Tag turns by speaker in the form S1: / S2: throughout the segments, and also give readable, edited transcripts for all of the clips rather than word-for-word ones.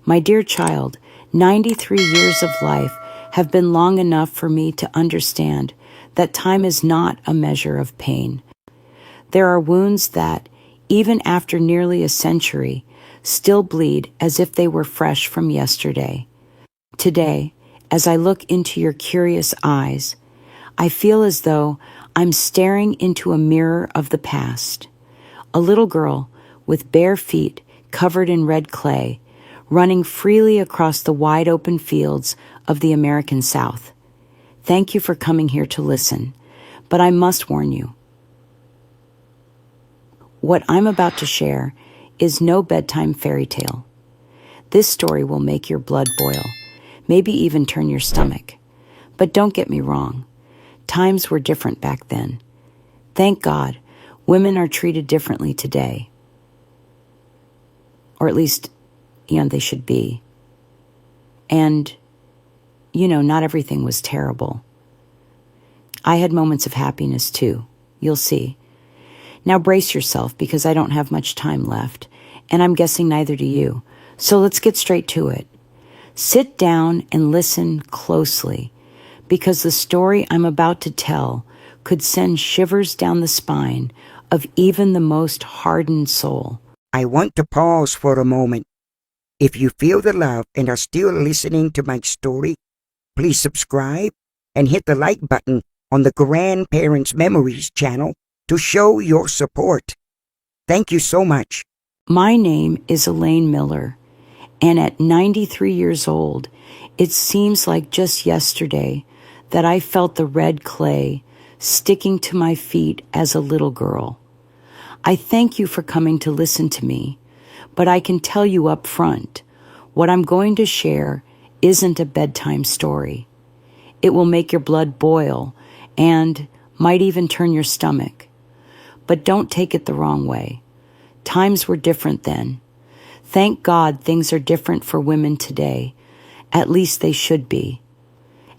S1: My dear child, 93 years of life have been long enough for me to understand that time is not a measure of pain. There are wounds that, even after nearly a century, still bleed as if they were fresh from yesterday. Today, as I look into your curious eyes, I feel as though I'm staring into a mirror of the past. A little girl with bare feet covered in red clay, running freely across the wide open fields of the American South. Thank you for coming here to listen, but I must warn you. What I'm about to share is no bedtime fairy tale. This story will make your blood boil, maybe even turn your stomach. But don't get me wrong, times were different back then. Thank God, women are treated differently today. Or at least, they should be. And, not everything was terrible. I had moments of happiness too, you'll see. Now brace yourself because I don't have much time left, and I'm guessing neither do you. So let's get straight to it. Sit down and listen closely, because the story I'm about to tell could send shivers down the spine of even the most hardened soul.
S2: I want to pause for a moment. If you feel the love and are still listening to my story, please subscribe and hit the like button on the Grandparents Memories channel to show your support. Thank you so much.
S1: My name is Elaine Miller, and at 93 years old, it seems like just yesterday that I felt the red clay sticking to my feet as a little girl. I thank you for coming to listen to me, but I can tell you up front, what I'm going to share isn't a bedtime story. It will make your blood boil and might even turn your stomach. But don't take it the wrong way. Times were different then. Thank God things are different for women today. At least they should be.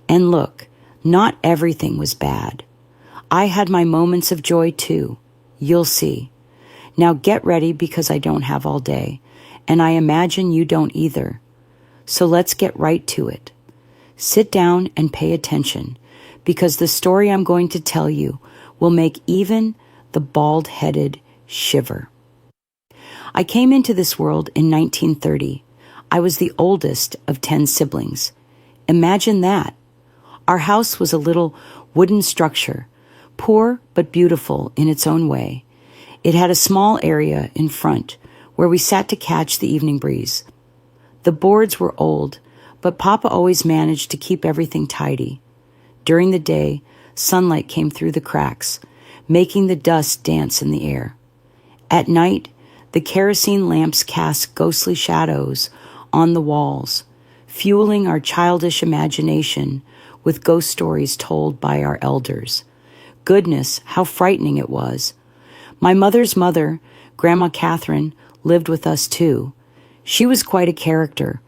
S1: And look, not everything was bad. I had my moments of joy too. You'll see. Now get ready because I don't have all day, and I imagine you don't either. So let's get right to it. Sit down and pay attention, because the story I'm going to tell you will make even the bald-headed shiver. I came into this world in 1930. I was the oldest of 10 siblings. Imagine that. Our house was a little wooden structure, poor but beautiful in its own way. It had a small area in front where we sat to catch the evening breeze. The boards were old, but Papa always managed to keep everything tidy. During the day, sunlight came through the cracks, making the dust dance in the air. At night, the kerosene lamps cast ghostly shadows on the walls, fueling our childish imagination with ghost stories told by our elders. Goodness, how frightening it was. My mother's mother, Grandma Catherine, lived with us too. She was quite a character.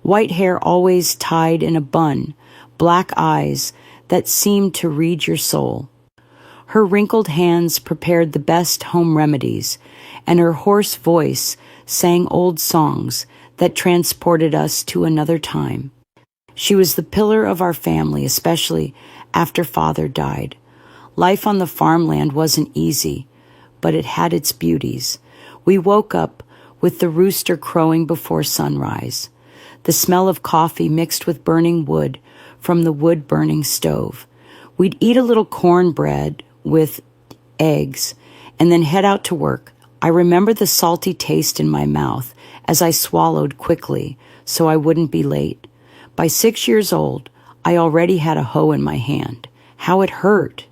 S1: White hair always tied in a bun, black eyes that seemed to read your soul. Her wrinkled hands prepared the best home remedies, and her hoarse voice sang old songs that transported us to another time. She was the pillar of our family, especially after Father died. Life on the farmland wasn't easy, but it had its beauties. We woke up with the rooster crowing before sunrise, the smell of coffee mixed with burning wood from the wood-burning stove. We'd eat a little cornbread with eggs and then head out to work. I remember the salty taste in my mouth as I swallowed quickly so I wouldn't be late. By 6 years old, I already had a hoe in my hand. How it hurt!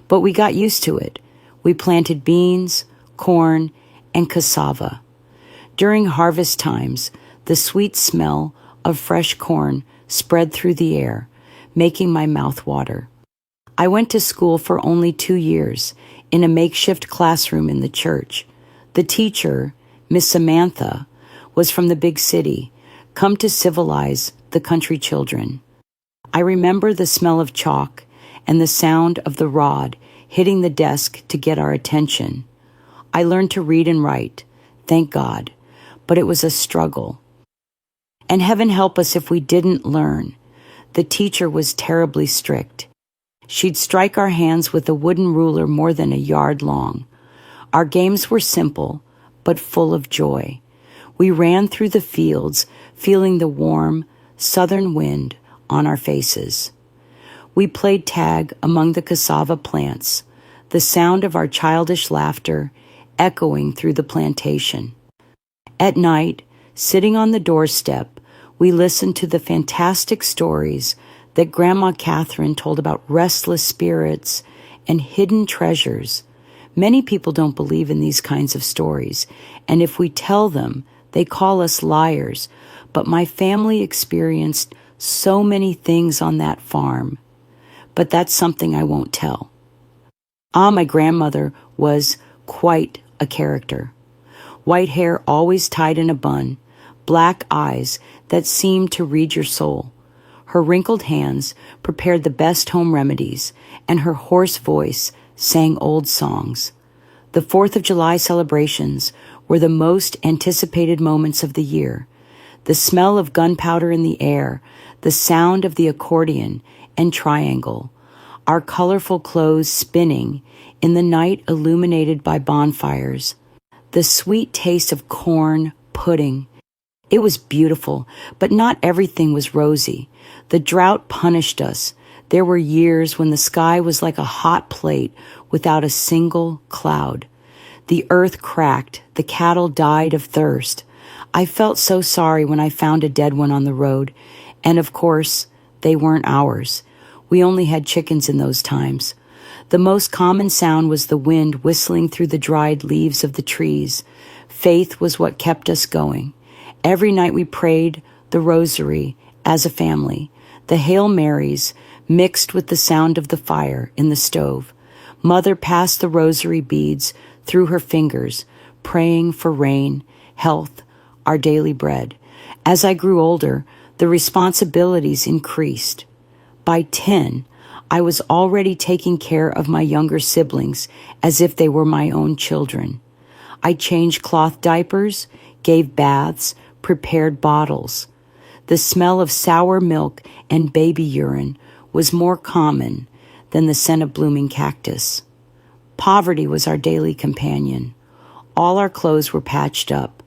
S1: But we got used to it. We planted beans, corn, and cassava. During harvest times, the sweet smell of fresh corn spread through the air, making my mouth water. I went to school for only 2 years in a makeshift classroom in the church. The teacher, Miss Samantha, was from the big city, come to civilize the country children. I remember the smell of chalk and the sound of the rod hitting the desk to get our attention. I learned to read and write, thank God, but it was a struggle. And heaven help us if we didn't learn. The teacher was terribly strict. She'd strike our hands with a wooden ruler more than a yard long. Our games were simple, but full of joy. We ran through the fields, feeling the warm, southern wind on our faces. We played tag among the cassava plants, the sound of our childish laughter echoing through the plantation. At night, sitting on the doorstep, we listened to the fantastic stories that Grandma Catherine told about restless spirits and hidden treasures. Many people don't believe in these kinds of stories, and if we tell them, they call us liars. But my family experienced so many things on that farm. But that's something I won't tell. My grandmother was quite a character. White hair always tied in a bun, black eyes that seemed to read your soul. Her wrinkled hands prepared the best home remedies, and her hoarse voice sang old songs. The 4th of July celebrations were the most anticipated moments of the year. The smell of gunpowder in the air, the sound of the accordion and triangle, our colorful clothes spinning in the night illuminated by bonfires, the sweet taste of corn pudding. It was beautiful, but not everything was rosy. The drought punished us. There were years when the sky was like a hot plate without a single cloud. The earth cracked. The cattle died of thirst. I felt so sorry when I found a dead one on the road. And of course, they weren't ours. We only had chickens in those times. The most common sound was the wind whistling through the dried leaves of the trees. Faith was what kept us going. Every night we prayed the rosary as a family. The Hail Marys mixed with the sound of the fire in the stove. Mother passed the rosary beads through her fingers, praying for rain, health, our daily bread. As I grew older, the responsibilities increased. By 10, I was already taking care of my younger siblings as if they were my own children. I changed cloth diapers, gave baths, prepared bottles. The smell of sour milk and baby urine was more common than the scent of blooming cactus. Poverty was our daily companion. All our clothes were patched up.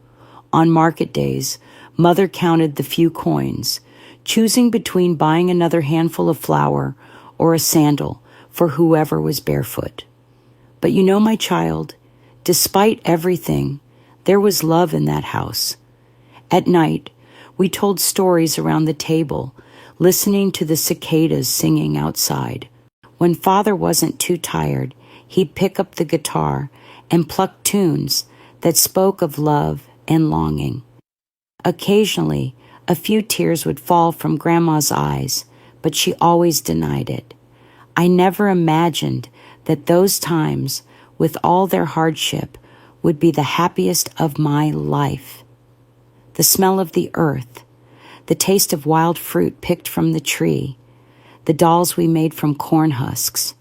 S1: On market days, Mother counted the few coins, choosing between buying another handful of flour or a sandal for whoever was barefoot. But you know, my child, despite everything, there was love in that house. At night, we told stories around the table, listening to the cicadas singing outside. When Father wasn't too tired, he'd pick up the guitar and pluck tunes that spoke of love and longing. Occasionally, a few tears would fall from Grandma's eyes, but she always denied it. I never imagined that those times, with all their hardship, would be the happiest of my life. The smell of the earth, the taste of wild fruit picked from the tree, the dolls we made from corn husks,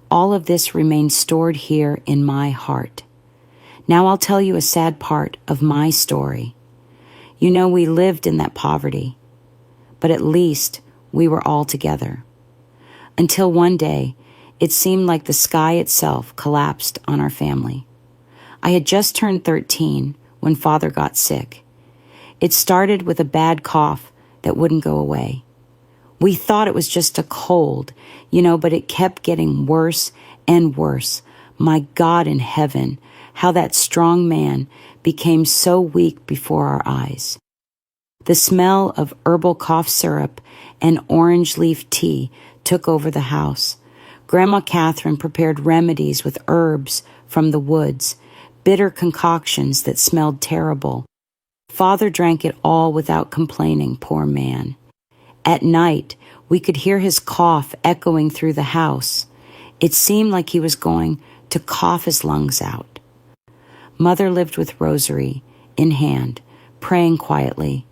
S1: all of this remains stored here in my heart. Now I'll tell you a sad part of my story. You know, we lived in that poverty, but at least we were all together. Until one day, it seemed like the sky itself collapsed on our family. I had just turned 13 when Father got sick. It started with a bad cough that wouldn't go away. We thought it was just a cold, but it kept getting worse and worse. My God in heaven, how that strong man became so weak before our eyes. The smell of herbal cough syrup and orange leaf tea took over the house. Grandma Catherine prepared remedies with herbs from the woods, bitter concoctions that smelled terrible. Father drank it all without complaining, poor man. At night, we could hear his cough echoing through the house. It seemed like he was going to cough his lungs out. Mother lived with rosary in hand, praying quietly.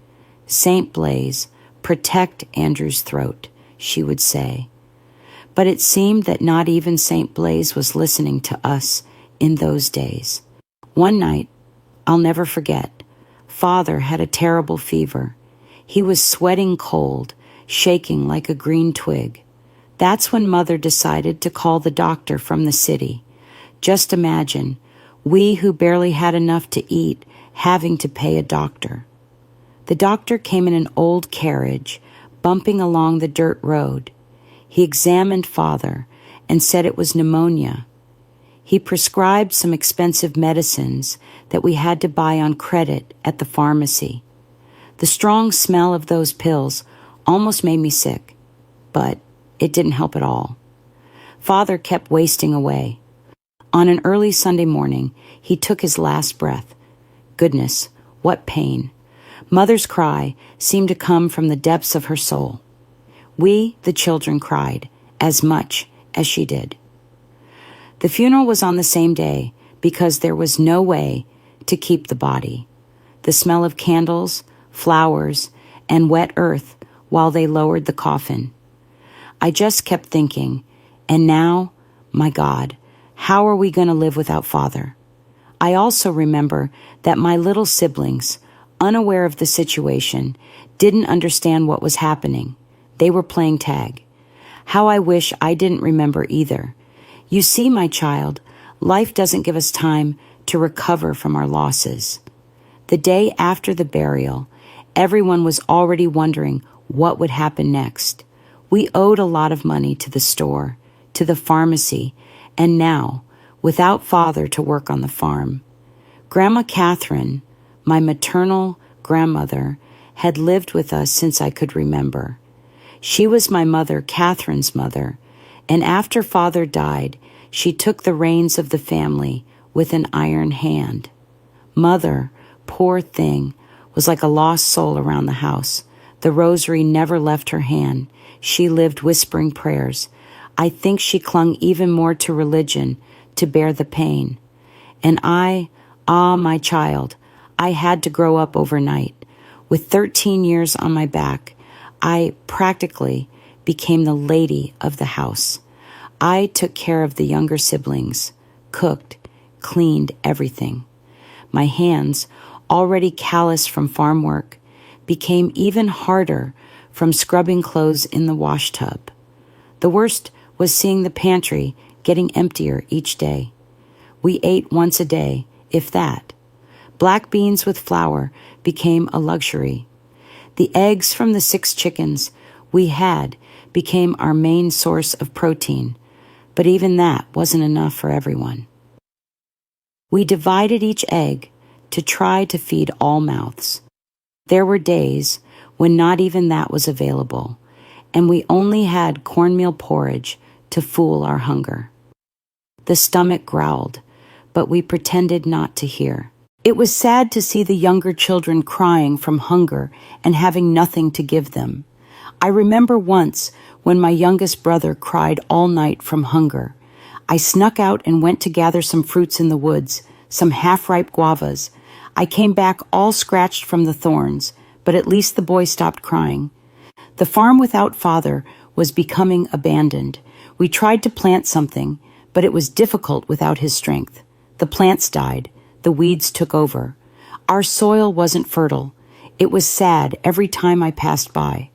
S1: "Saint Blaise, protect Andrew's throat," she would say. But it seemed that not even Saint Blaise was listening to us in those days. One night, I'll never forget, Father had a terrible fever. He was sweating cold, shaking like a green twig. That's when Mother decided to call the doctor from the city. Just imagine, we who barely had enough to eat having to pay a doctor. The doctor came in an old carriage, bumping along the dirt road. He examined Father and said it was pneumonia. He prescribed some expensive medicines that we had to buy on credit at the pharmacy. The strong smell of those pills almost made me sick, but it didn't help at all. Father kept wasting away. On an early Sunday morning, he took his last breath. Goodness, what pain. Mother's cry seemed to come from the depths of her soul. We, the children, cried as much as she did. The funeral was on the same day because there was no way to keep the body. The smell of candles, flowers, and wet earth while they lowered the coffin. I just kept thinking, and now, my God, how are we going to live without Father? I also remember that my little siblings, unaware of the situation, didn't understand what was happening. They were playing tag. How I wish I didn't remember either. You see, my child, life doesn't give us time to recover from our losses. The day after the burial, everyone was already wondering what would happen next. We owed a lot of money to the store, to the pharmacy, and now, without Father to work on the farm. Grandma Catherine, my maternal grandmother, had lived with us since I could remember. She was my mother, Catherine's mother, and after Father died, she took the reins of the family with an iron hand. Mother, poor thing, was like a lost soul around the house. The rosary never left her hand. She lived whispering prayers. I think she clung even more to religion to bear the pain. And my child, I had to grow up overnight. With 13 years on my back, I practically became the lady of the house. I took care of the younger siblings, cooked, cleaned everything. My hands, already calloused from farm work, became even harder from scrubbing clothes in the wash tub. The worst was seeing the pantry getting emptier each day. We ate once a day, if that. Black beans with flour became a luxury. The eggs from the 6 chickens we had became our main source of protein, but even that wasn't enough for everyone. We divided each egg to try to feed all mouths. There were days when not even that was available, and we only had cornmeal porridge to fool our hunger. The stomach growled, but we pretended not to hear. It was sad to see the younger children crying from hunger and having nothing to give them. I remember once when my youngest brother cried all night from hunger. I snuck out and went to gather some fruits in the woods, some half-ripe guavas. I came back all scratched from the thorns, but at least the boy stopped crying. The farm without Father was becoming abandoned. We tried to plant something, but it was difficult without his strength. The plants died. The weeds took over. Our soil wasn't fertile. It was sad every time I passed by.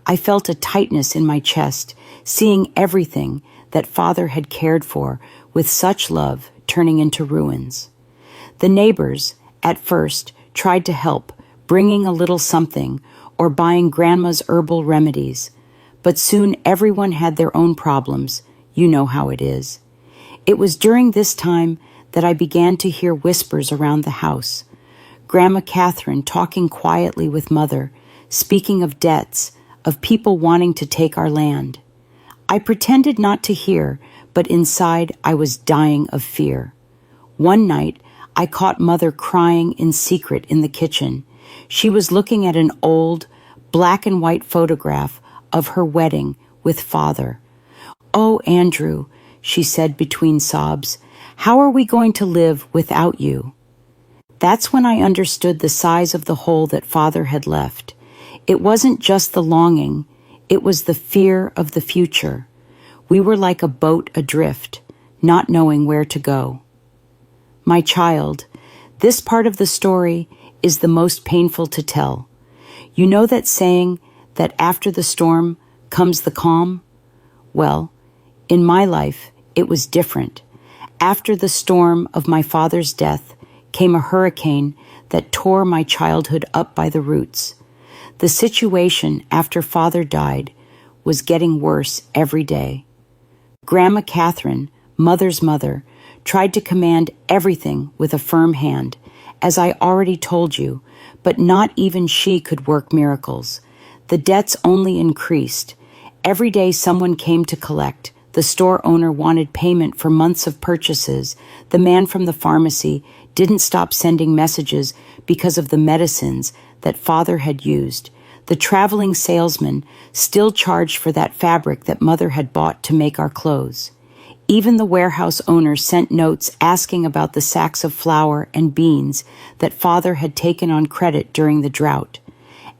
S1: I felt a tightness in my chest, seeing everything that Father had cared for with such love turning into ruins. The neighbors, at first, tried to help, bringing a little something or buying Grandma's herbal remedies. But soon everyone had their own problems. You know how it is. It was during this time that I began to hear whispers around the house. Grandma Catherine talking quietly with Mother, speaking of debts, of people wanting to take our land. I pretended not to hear, but inside I was dying of fear. One night, I caught Mother crying in secret in the kitchen. She was looking at an old, black and white photograph of her wedding with Father. "Oh, Andrew," she said between sobs, "how are we going to live without you?" That's when I understood the size of the hole that Father had left. It wasn't just the longing, it was the fear of the future. We were like a boat adrift, not knowing where to go. My child, this part of the story is the most painful to tell. You know that saying that after the storm comes the calm? Well, in my life, it was different. After the storm of my father's death came a hurricane that tore my childhood up by the roots. The situation after Father died was getting worse every day. Grandma Catherine, Mother's mother, tried to command everything with a firm hand, as I already told you, but not even she could work miracles. The debts only increased. Every day someone came to collect. The store owner wanted payment for months of purchases. The man from the pharmacy didn't stop sending messages because of the medicines that Father had used. The traveling salesman still charged for that fabric that Mother had bought to make our clothes. Even the warehouse owner sent notes asking about the sacks of flour and beans that Father had taken on credit during the drought.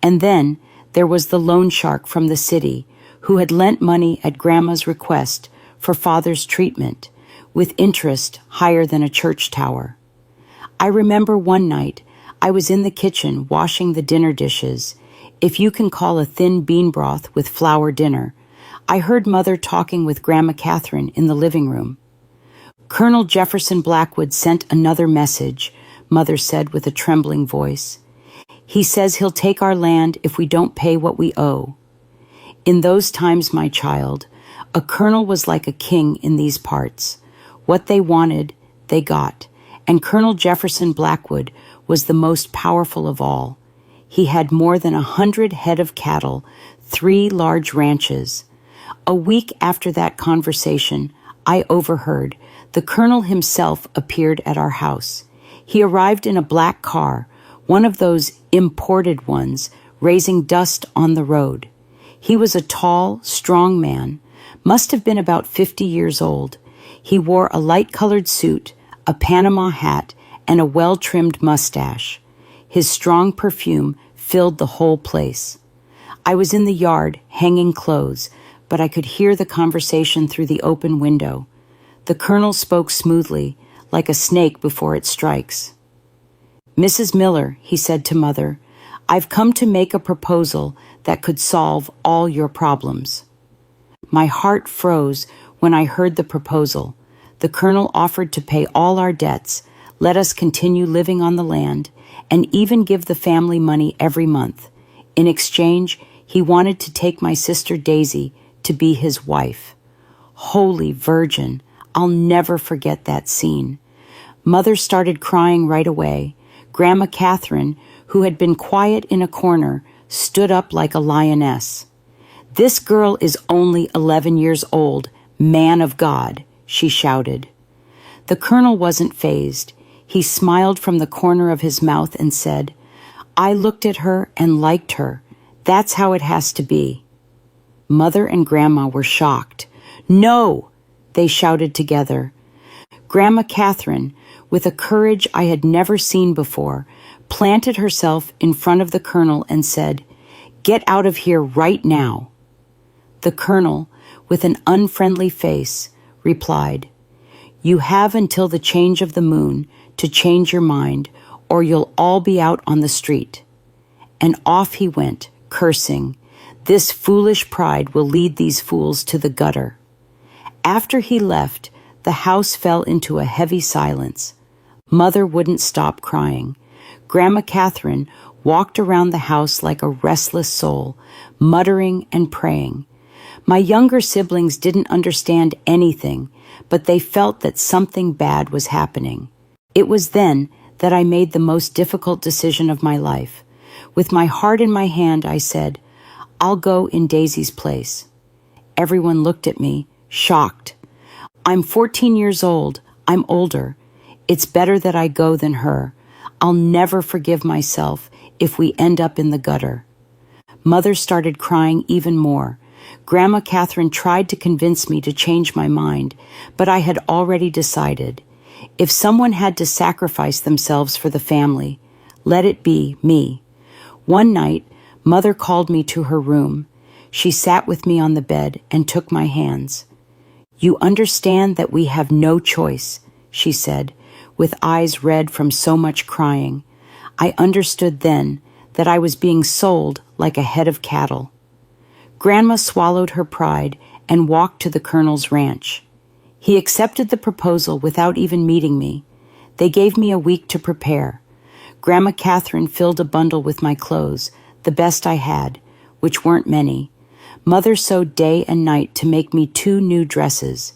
S1: And then there was the loan shark from the city who had lent money at Grandma's request for Father's treatment, with interest higher than a church tower. I remember one night I was in the kitchen washing the dinner dishes, if you can call a thin bean broth with flour dinner. I heard Mother talking with Grandma Catherine in the living room. Colonel Jefferson Blackwood sent another message, Mother said with a trembling voice. He says he'll take our land if we don't pay what we owe. In those times, my child, a colonel was like a king in these parts. What they wanted, they got, and Colonel Jefferson Blackwood was the most powerful of all. He had more than 100 head of cattle, 3 large ranches. A week after that conversation, I overheard. The colonel himself appeared at our house. He arrived in a black car, one of those imported ones, raising dust on the road. He was a tall, strong man, must have been about 50 years old. He wore a light-colored suit, a Panama hat, and a well-trimmed mustache. His strong perfume filled the whole place. I was in the yard, hanging clothes, but I could hear the conversation through the open window. The colonel spoke smoothly, like a snake before it strikes. Mrs. Miller, he said to Mother, I've come to make a proposal that could solve all your problems. My heart froze when I heard the proposal. The colonel offered to pay all our debts, let us continue living on the land, and even give the family money every month. In exchange, he wanted to take my sister Daisy to be his wife. Holy Virgin, I'll never forget that scene. Mother started crying right away. Grandma Catherine, who had been quiet in a corner, stood up like a lioness. This girl is only 11 years old, man of God, she shouted. The colonel wasn't fazed. He smiled from the corner of his mouth and said, I looked at her and liked her. That's how it has to be. Mother and Grandma were shocked. No, they shouted together. Grandma Catherine, with a courage I had never seen before, planted herself in front of the colonel and said, Get out of here right now. The colonel, with an unfriendly face, replied, You have until the change of the moon to change your mind, or you'll all be out on the street. And off he went, cursing, This foolish pride will lead these fools to the gutter. After he left, the house fell into a heavy silence. Mother wouldn't stop crying. Grandma Catherine walked around the house like a restless soul, muttering and praying. My younger siblings didn't understand anything, but they felt that something bad was happening. It was then that I made the most difficult decision of my life. With my heart in my hand, I said, I'll go in Daisy's place. Everyone looked at me, shocked. I'm 14 years old. I'm older. It's better that I go than her. I'll never forgive myself if we end up in the gutter. Mother started crying even more. Grandma Catherine tried to convince me to change my mind, but I had already decided. If someone had to sacrifice themselves for the family, let it be me. One night, Mother called me to her room. She sat with me on the bed and took my hands. You understand that we have no choice, she said, with eyes red from so much crying. I understood then that I was being sold like a head of cattle. Grandma swallowed her pride and walked to the Colonel's ranch. He accepted the proposal without even meeting me. They gave me a week to prepare. Grandma Catherine filled a bundle with my clothes, the best I had, which weren't many. Mother sewed day and night to make me 2 new dresses.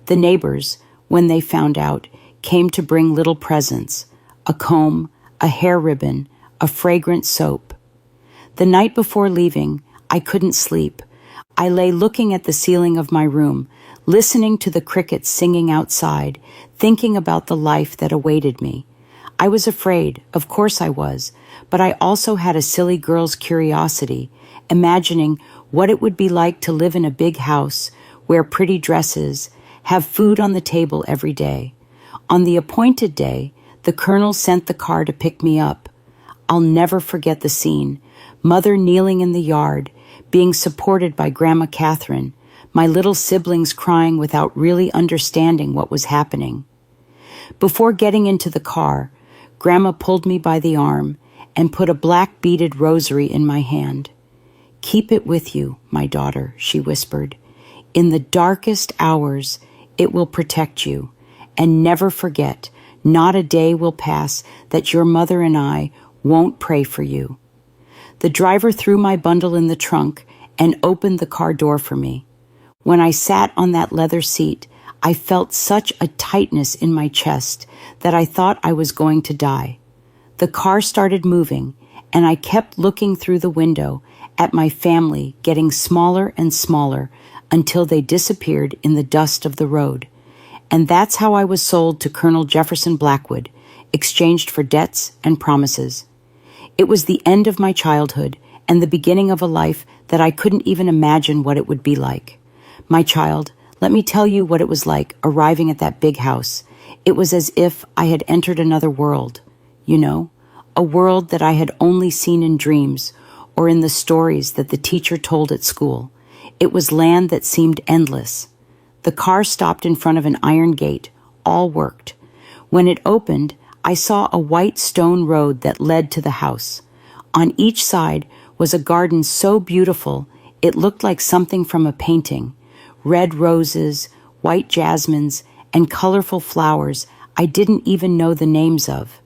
S1: The neighbors, when they found out, came to bring little presents, a comb, a hair ribbon, a fragrant soap. The night before leaving, I couldn't sleep. I lay looking at the ceiling of my room, listening to the crickets singing outside, thinking about the life that awaited me. I was afraid, of course I was, but I also had a silly girl's curiosity, imagining what it would be like to live in a big house, wear pretty dresses, have food on the table every day. On the appointed day, the Colonel sent the car to pick me up. I'll never forget the scene. Mother kneeling in the yard, being supported by Grandma Catherine, my little siblings crying without really understanding what was happening. Before getting into the car, Grandma pulled me by the arm and put a black beaded rosary in my hand. "Keep it with you, my daughter," she whispered. "In the darkest hours, it will protect you. And never forget, not a day will pass that your mother and I won't pray for you." The driver threw my bundle in the trunk and opened the car door for me. When I sat on that leather seat, I felt such a tightness in my chest that I thought I was going to die. The car started moving, and I kept looking through the window at my family getting smaller and smaller until they disappeared in the dust of the road. And that's how I was sold to Colonel Jefferson Blackwood, exchanged for debts and promises. It was the end of my childhood and the beginning of a life that I couldn't even imagine what it would be like. My child, let me tell you what it was like arriving at that big house. It was as if I had entered another world, a world that I had only seen in dreams or in the stories that the teacher told at school. It was land that seemed endless. The car stopped in front of an iron gate. All worked. When it opened, I saw a white stone road that led to the house. On each side was a garden so beautiful it looked like something from a painting. Red roses, white jasmines, and colorful flowers I didn't even know the names of.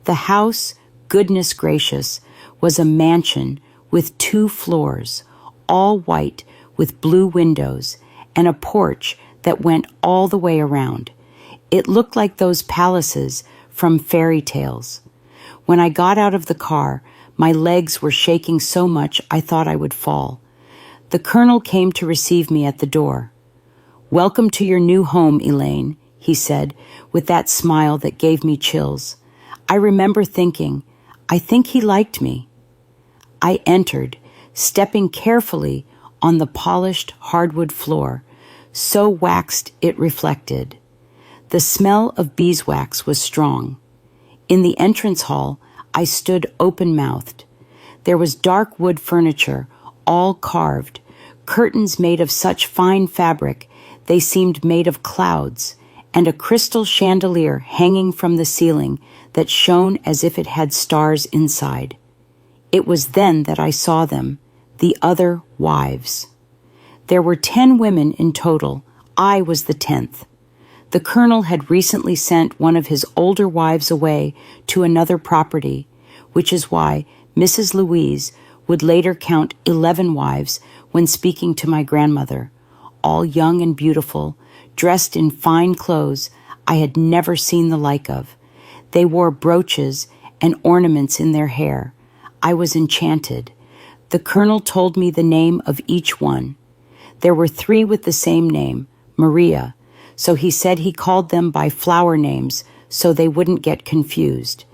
S1: The house, goodness gracious, was a mansion with 2 floors, all white with blue windows, and a porch that went all the way around. It looked like those palaces from fairy tales. When I got out of the car, my legs were shaking so much I thought I would fall. The Colonel came to receive me at the door. "Welcome to your new home, Elaine," he said, with that smile that gave me chills. I remember thinking, I think he liked me. I entered, stepping carefully on the polished hardwood floor, so waxed it reflected. The smell of beeswax was strong. In the entrance hall, I stood open-mouthed. There was dark wood furniture, all carved, curtains made of such fine fabric they seemed made of clouds, and a crystal chandelier hanging from the ceiling that shone as if it had stars inside. It was then that I saw them, the other wives. There were 10 women in total. I was the 10th. The Colonel had recently sent one of his older wives away to another property, which is why Mrs. Louise would later count 11 wives when speaking to my grandmother, all young and beautiful, dressed in fine clothes I had never seen the like of. They wore brooches and ornaments in their hair. I was enchanted. The Colonel told me the name of each one. There were 3 with the same name, Maria, so he said he called them by flower names so they wouldn't get confused.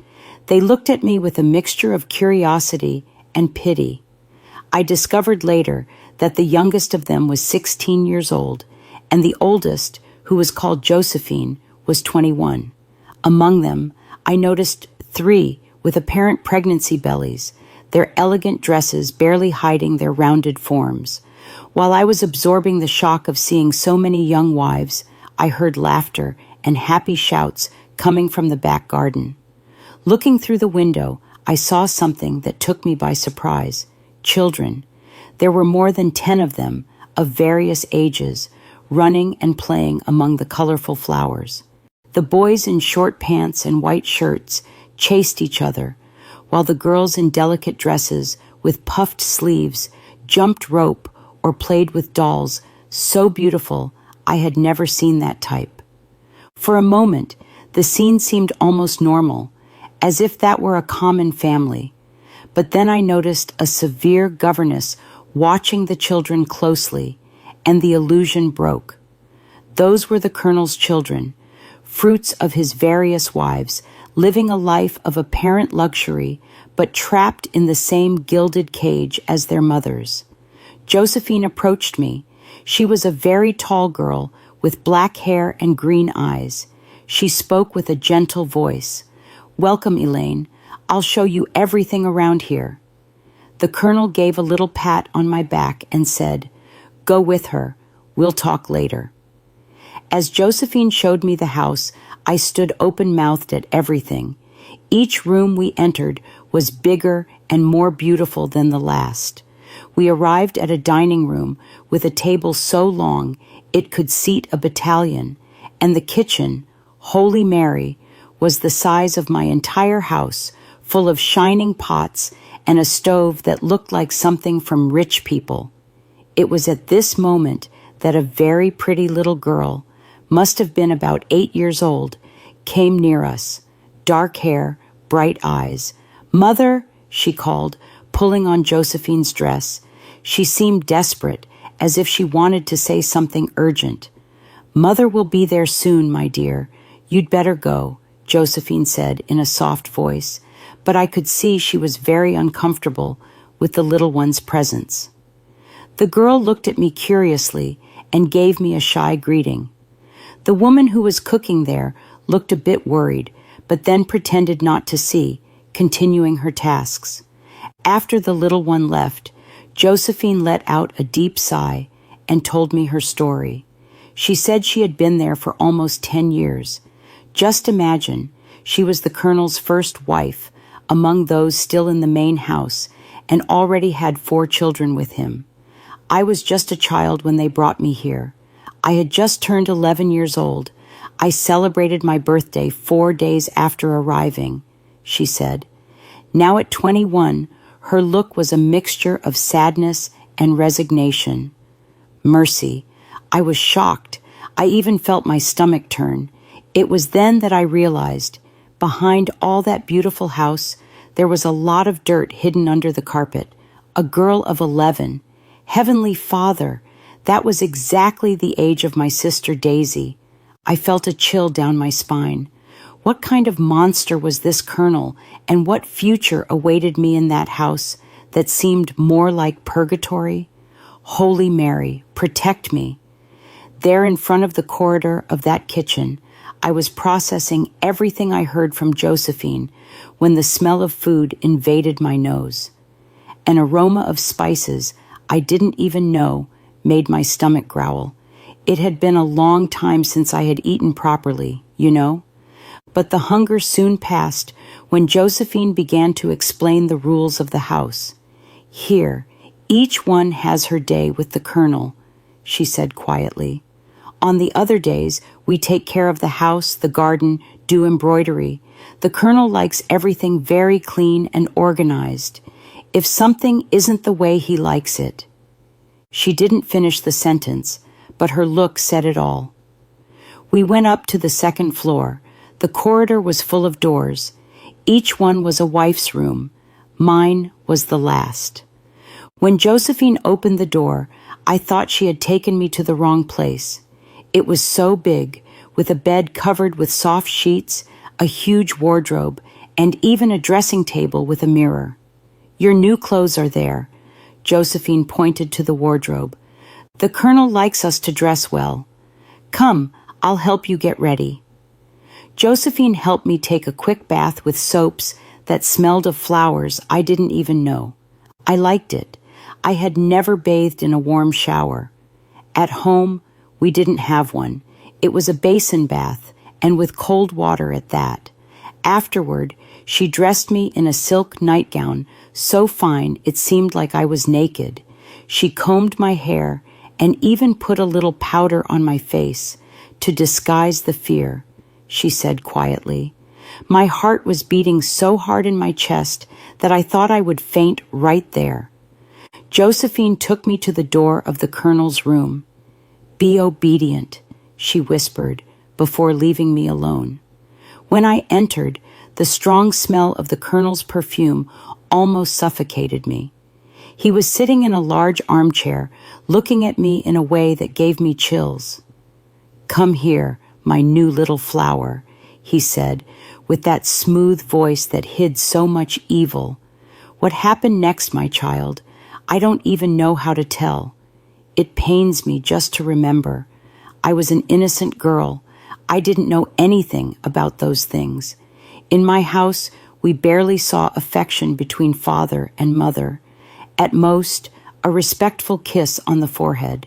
S1: They looked at me with a mixture of curiosity and pity. I discovered later that the youngest of them was 16 years old, and the oldest, who was called Josephine, was 21. Among them, I noticed 3 with apparent pregnancy bellies, their elegant dresses barely hiding their rounded forms. While I was absorbing the shock of seeing so many young wives, I heard laughter and happy shouts coming from the back garden. Looking through the window, I saw something that took me by surprise. Children. There were more than 10 of them, of various ages, running and playing among the colorful flowers. The boys in short pants and white shirts chased each other, while the girls in delicate dresses with puffed sleeves jumped rope or played with dolls so beautiful I had never seen that type. For a moment, the scene seemed almost normal, as if that were a common family. But then I noticed a severe governess watching the children closely, and the illusion broke. Those were the colonel's children, fruits of his various wives, living a life of apparent luxury, but trapped in the same gilded cage as their mothers. Josephine approached me. She was a very tall girl with black hair and green eyes. She spoke with a gentle voice. "Welcome, Elaine. I'll show you everything around here." The colonel gave a little pat on my back and said, "Go with her. We'll talk later." As Josephine showed me the house, I stood open-mouthed at everything. Each room we entered was bigger and more beautiful than the last. We arrived at a dining room with a table so long it could seat a battalion, and the kitchen, Holy Mary, was the size of my entire house, full of shining pots and a stove that looked like something from rich people. It was at this moment that a very pretty little girl, must have been about 8 years old, came near us. Dark hair, bright eyes. "Mother," she called, pulling on Josephine's dress. She seemed desperate, as if she wanted to say something urgent. "Mother will be there soon, my dear. You'd better go," Josephine said in a soft voice, but I could see she was very uncomfortable with the little one's presence. The girl looked at me curiously and gave me a shy greeting. The woman who was cooking there looked a bit worried, but then pretended not to see, continuing her tasks. After the little one left, Josephine let out a deep sigh and told me her story. She said she had been there for almost 10 years. Just imagine, she was the colonel's first wife among those still in the main house and already had 4 children with him. I was just a child when they brought me here. I had just turned 11 years old. I celebrated my birthday 4 days after arriving, she said. Now at 21, her look was a mixture of sadness and resignation. Mercy. I was shocked. I even felt my stomach turn. It was then that I realized, behind all that beautiful house, there was a lot of dirt hidden under the carpet. A girl of 11. Heavenly Father, that was exactly the age of my sister Daisy. I felt a chill down my spine. What kind of monster was this colonel, and what future awaited me in that house that seemed more like purgatory? Holy Mary, protect me. There in front of the corridor of that kitchen, I was processing everything I heard from Josephine when the smell of food invaded my nose. An aroma of spices I didn't even know made my stomach growl. It had been a long time since I had eaten properly, you know? But the hunger soon passed when Josephine began to explain the rules of the house. "Here, each one has her day with the colonel," she said quietly. "On the other days, we take care of the house, the garden, do embroidery. The colonel likes everything very clean and organized. If something isn't the way he likes it..." She didn't finish the sentence, but her look said it all. We went up to the second floor. The corridor was full of doors. Each one was a wife's room. Mine was the last. When Josephine opened the door, I thought she had taken me to the wrong place. It was so big, with a bed covered with soft sheets, a huge wardrobe, and even a dressing table with a mirror. "Your new clothes are there." Josephine pointed to the wardrobe. "The colonel likes us to dress well. Come, I'll help you get ready." Josephine helped me take a quick bath with soaps that smelled of flowers I didn't even know. I liked it. I had never bathed in a warm shower. At home, we didn't have one. It was a basin bath, and with cold water at that. Afterward, She dressed me in a silk nightgown, so fine it seemed like I was naked. She combed my hair and even put a little powder on my face to disguise the fear, she said quietly. My heart was beating so hard in my chest that I thought I would faint right there. Josephine took me to the door of the colonel's room. "Be obedient," she whispered before leaving me alone. When I entered, the strong smell of the colonel's perfume almost suffocated me. He was sitting in a large armchair, looking at me in a way that gave me chills. "Come here, my new little flower," he said, with that smooth voice that hid so much evil. "What happened next, my child? I don't even know how to tell. It pains me just to remember. I was an innocent girl. I didn't know anything about those things. In my house, we barely saw affection between father and mother. At most, a respectful kiss on the forehead.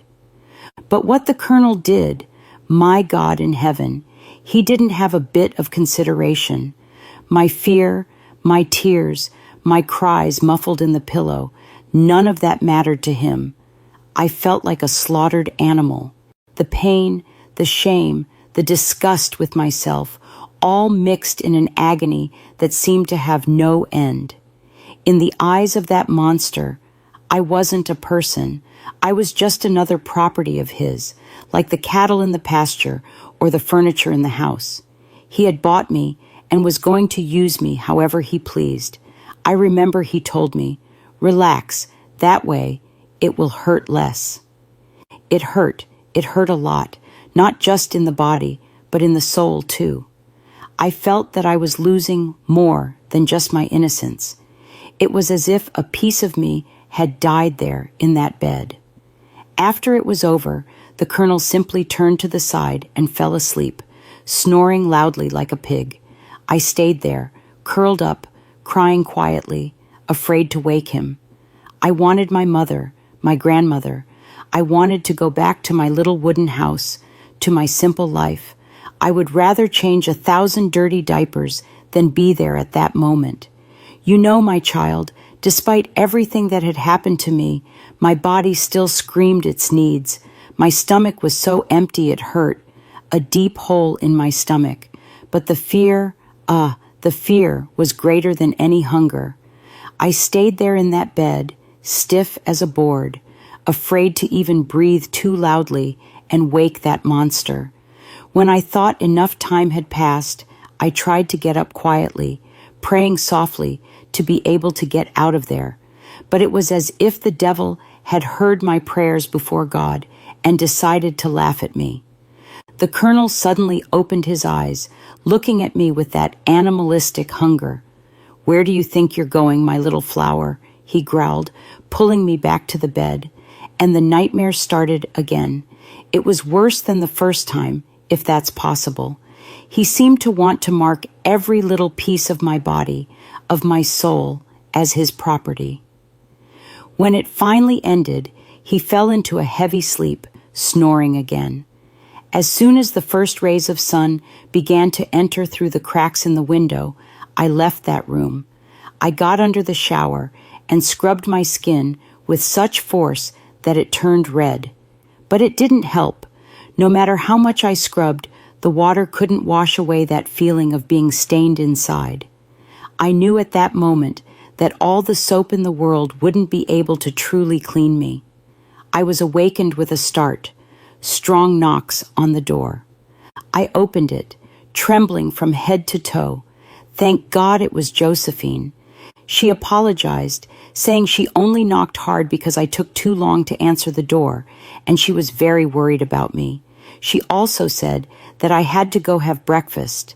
S1: But what the colonel did, my God in heaven, he didn't have a bit of consideration. My fear, my tears, my cries muffled in the pillow, none of that mattered to him. I felt like a slaughtered animal. The pain, the shame, the disgust with myself, all mixed in an agony that seemed to have no end. In the eyes of that monster, I wasn't a person. I was just another property of his, like the cattle in the pasture or the furniture in the house. He had bought me and was going to use me however he pleased. I remember he told me, "Relax, that way it will hurt less." It hurt a lot, not just in the body, but in the soul too. I felt that I was losing more than just my innocence. It was as if a piece of me had died there in that bed. After it was over, the colonel simply turned to the side and fell asleep, snoring loudly like a pig. I stayed there, curled up, crying quietly, afraid to wake him. I wanted my mother, my grandmother. I wanted to go back to my little wooden house, to my simple life. I would rather change 1,000 dirty diapers than be there at that moment. You know, my child, despite everything that had happened to me, my body still screamed its needs. My stomach was so empty it hurt, a deep hole in my stomach. But the fear was greater than any hunger. I stayed there in that bed, stiff as a board, afraid to even breathe too loudly and wake that monster. When I thought enough time had passed, I tried to get up quietly, praying softly to be able to get out of there. But it was as if the devil had heard my prayers before God and decided to laugh at me. The colonel suddenly opened his eyes, looking at me with that animalistic hunger. "Where do you think you're going, my little flower?" he growled, pulling me back to the bed. And the nightmare started again. It was worse than the first time, if that's possible. He seemed to want to mark every little piece of my body, of my soul, as his property. When it finally ended, he fell into a heavy sleep, snoring again. As soon as the first rays of sun began to enter through the cracks in the window, I left that room. I got under the shower and scrubbed my skin with such force that it turned red. But it didn't help. No matter how much I scrubbed, the water couldn't wash away that feeling of being stained inside. I knew at that moment that all the soap in the world wouldn't be able to truly clean me. I was awakened with a start, strong knocks on the door. I opened it, trembling from head to toe. Thank God it was Josephine. She apologized, saying she only knocked hard because I took too long to answer the door, and she was very worried about me. She also said that I had to go have breakfast.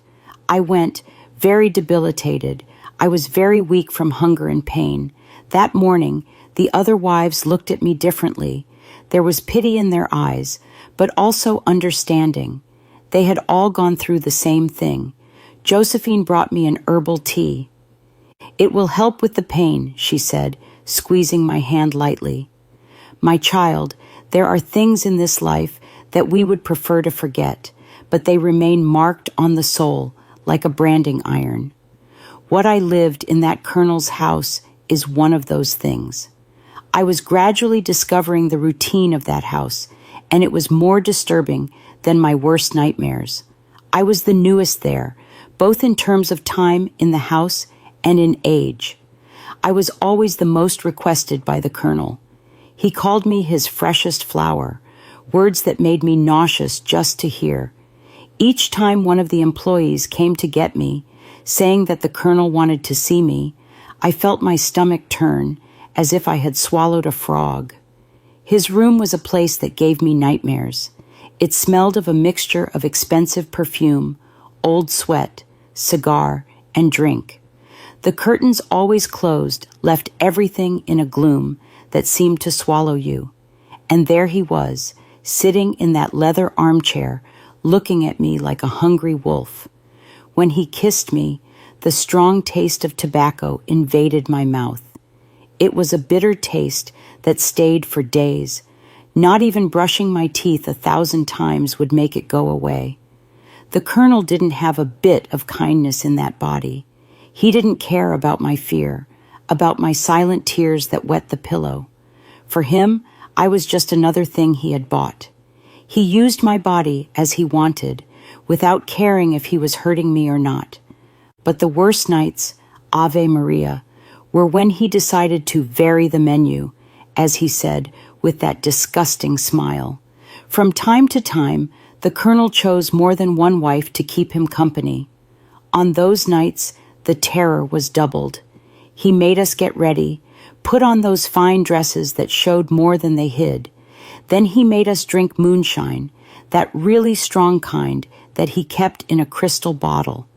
S1: I went, very debilitated. I was very weak from hunger and pain. That morning, the other wives looked at me differently. There was pity in their eyes, but also understanding. They had all gone through the same thing. Josephine brought me an herbal tea. "It will help with the pain," she said, squeezing my hand lightly. "My child, there are things in this life that we would prefer to forget, but they remain marked on the soul like a branding iron. What I lived in that colonel's house is one of those things. I was gradually discovering the routine of that house, and it was more disturbing than my worst nightmares. I was the newest there, both in terms of time in the house and in age. I was always the most requested by the colonel. He called me his freshest flower, words that made me nauseous just to hear. Each time one of the employees came to get me, saying that the colonel wanted to see me, I felt my stomach turn as if I had swallowed a frog. His room was a place that gave me nightmares. It smelled of a mixture of expensive perfume, old sweat, cigar, and drink. The curtains always closed left everything in a gloom that seemed to swallow you. And there he was, sitting in that leather armchair, looking at me like a hungry wolf. When he kissed me, the strong taste of tobacco invaded my mouth. It was a bitter taste that stayed for days. Not even brushing my teeth 1,000 times would make it go away. The colonel didn't have a bit of kindness in that body. He didn't care about my fear, about my silent tears that wet the pillow. For him, I was just another thing he had bought. He used my body as he wanted, without caring if he was hurting me or not. But the worst nights, Ave Maria, were when he decided to vary the menu, as he said, with that disgusting smile. From time to time, the colonel chose more than one wife to keep him company. On those nights, the terror was doubled. He made us get ready, put on those fine dresses that showed more than they hid. Then he made us drink moonshine, that really strong kind that he kept in a crystal bottle.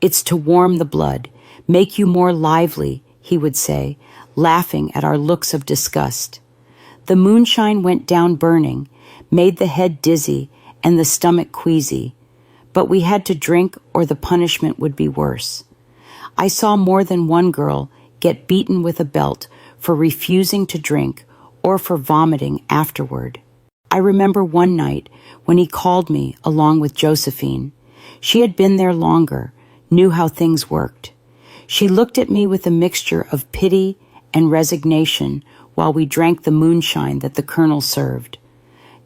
S1: It's to warm the blood, make you more lively, he would say, laughing at our looks of disgust. The moonshine went down burning, made the head dizzy and the stomach queasy, but we had to drink or the punishment would be worse. I saw more than one girl get beaten with a belt for refusing to drink or for vomiting afterward. I remember one night when he called me along with Josephine. She had been there longer, knew how things worked. She looked at me with a mixture of pity and resignation while we drank the moonshine that the colonel served.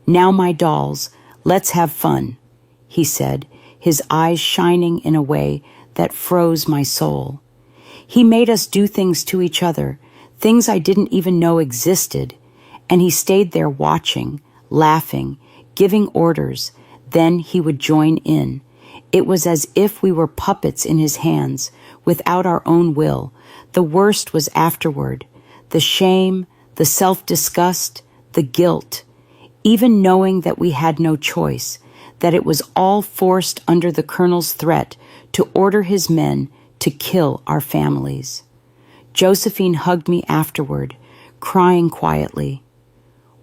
S1: "Now, my dolls, let's have fun," he said, his eyes shining in a way that froze my soul. He made us do things to each other, things I didn't even know existed, and he stayed there watching, laughing, giving orders. Then he would join in. It was as if we were puppets in his hands, without our own will. The worst was afterward. The shame, the self-disgust, the guilt. Even knowing that we had no choice, that it was all forced under the colonel's threat to order his men to kill our families. Josephine hugged me afterward, crying quietly.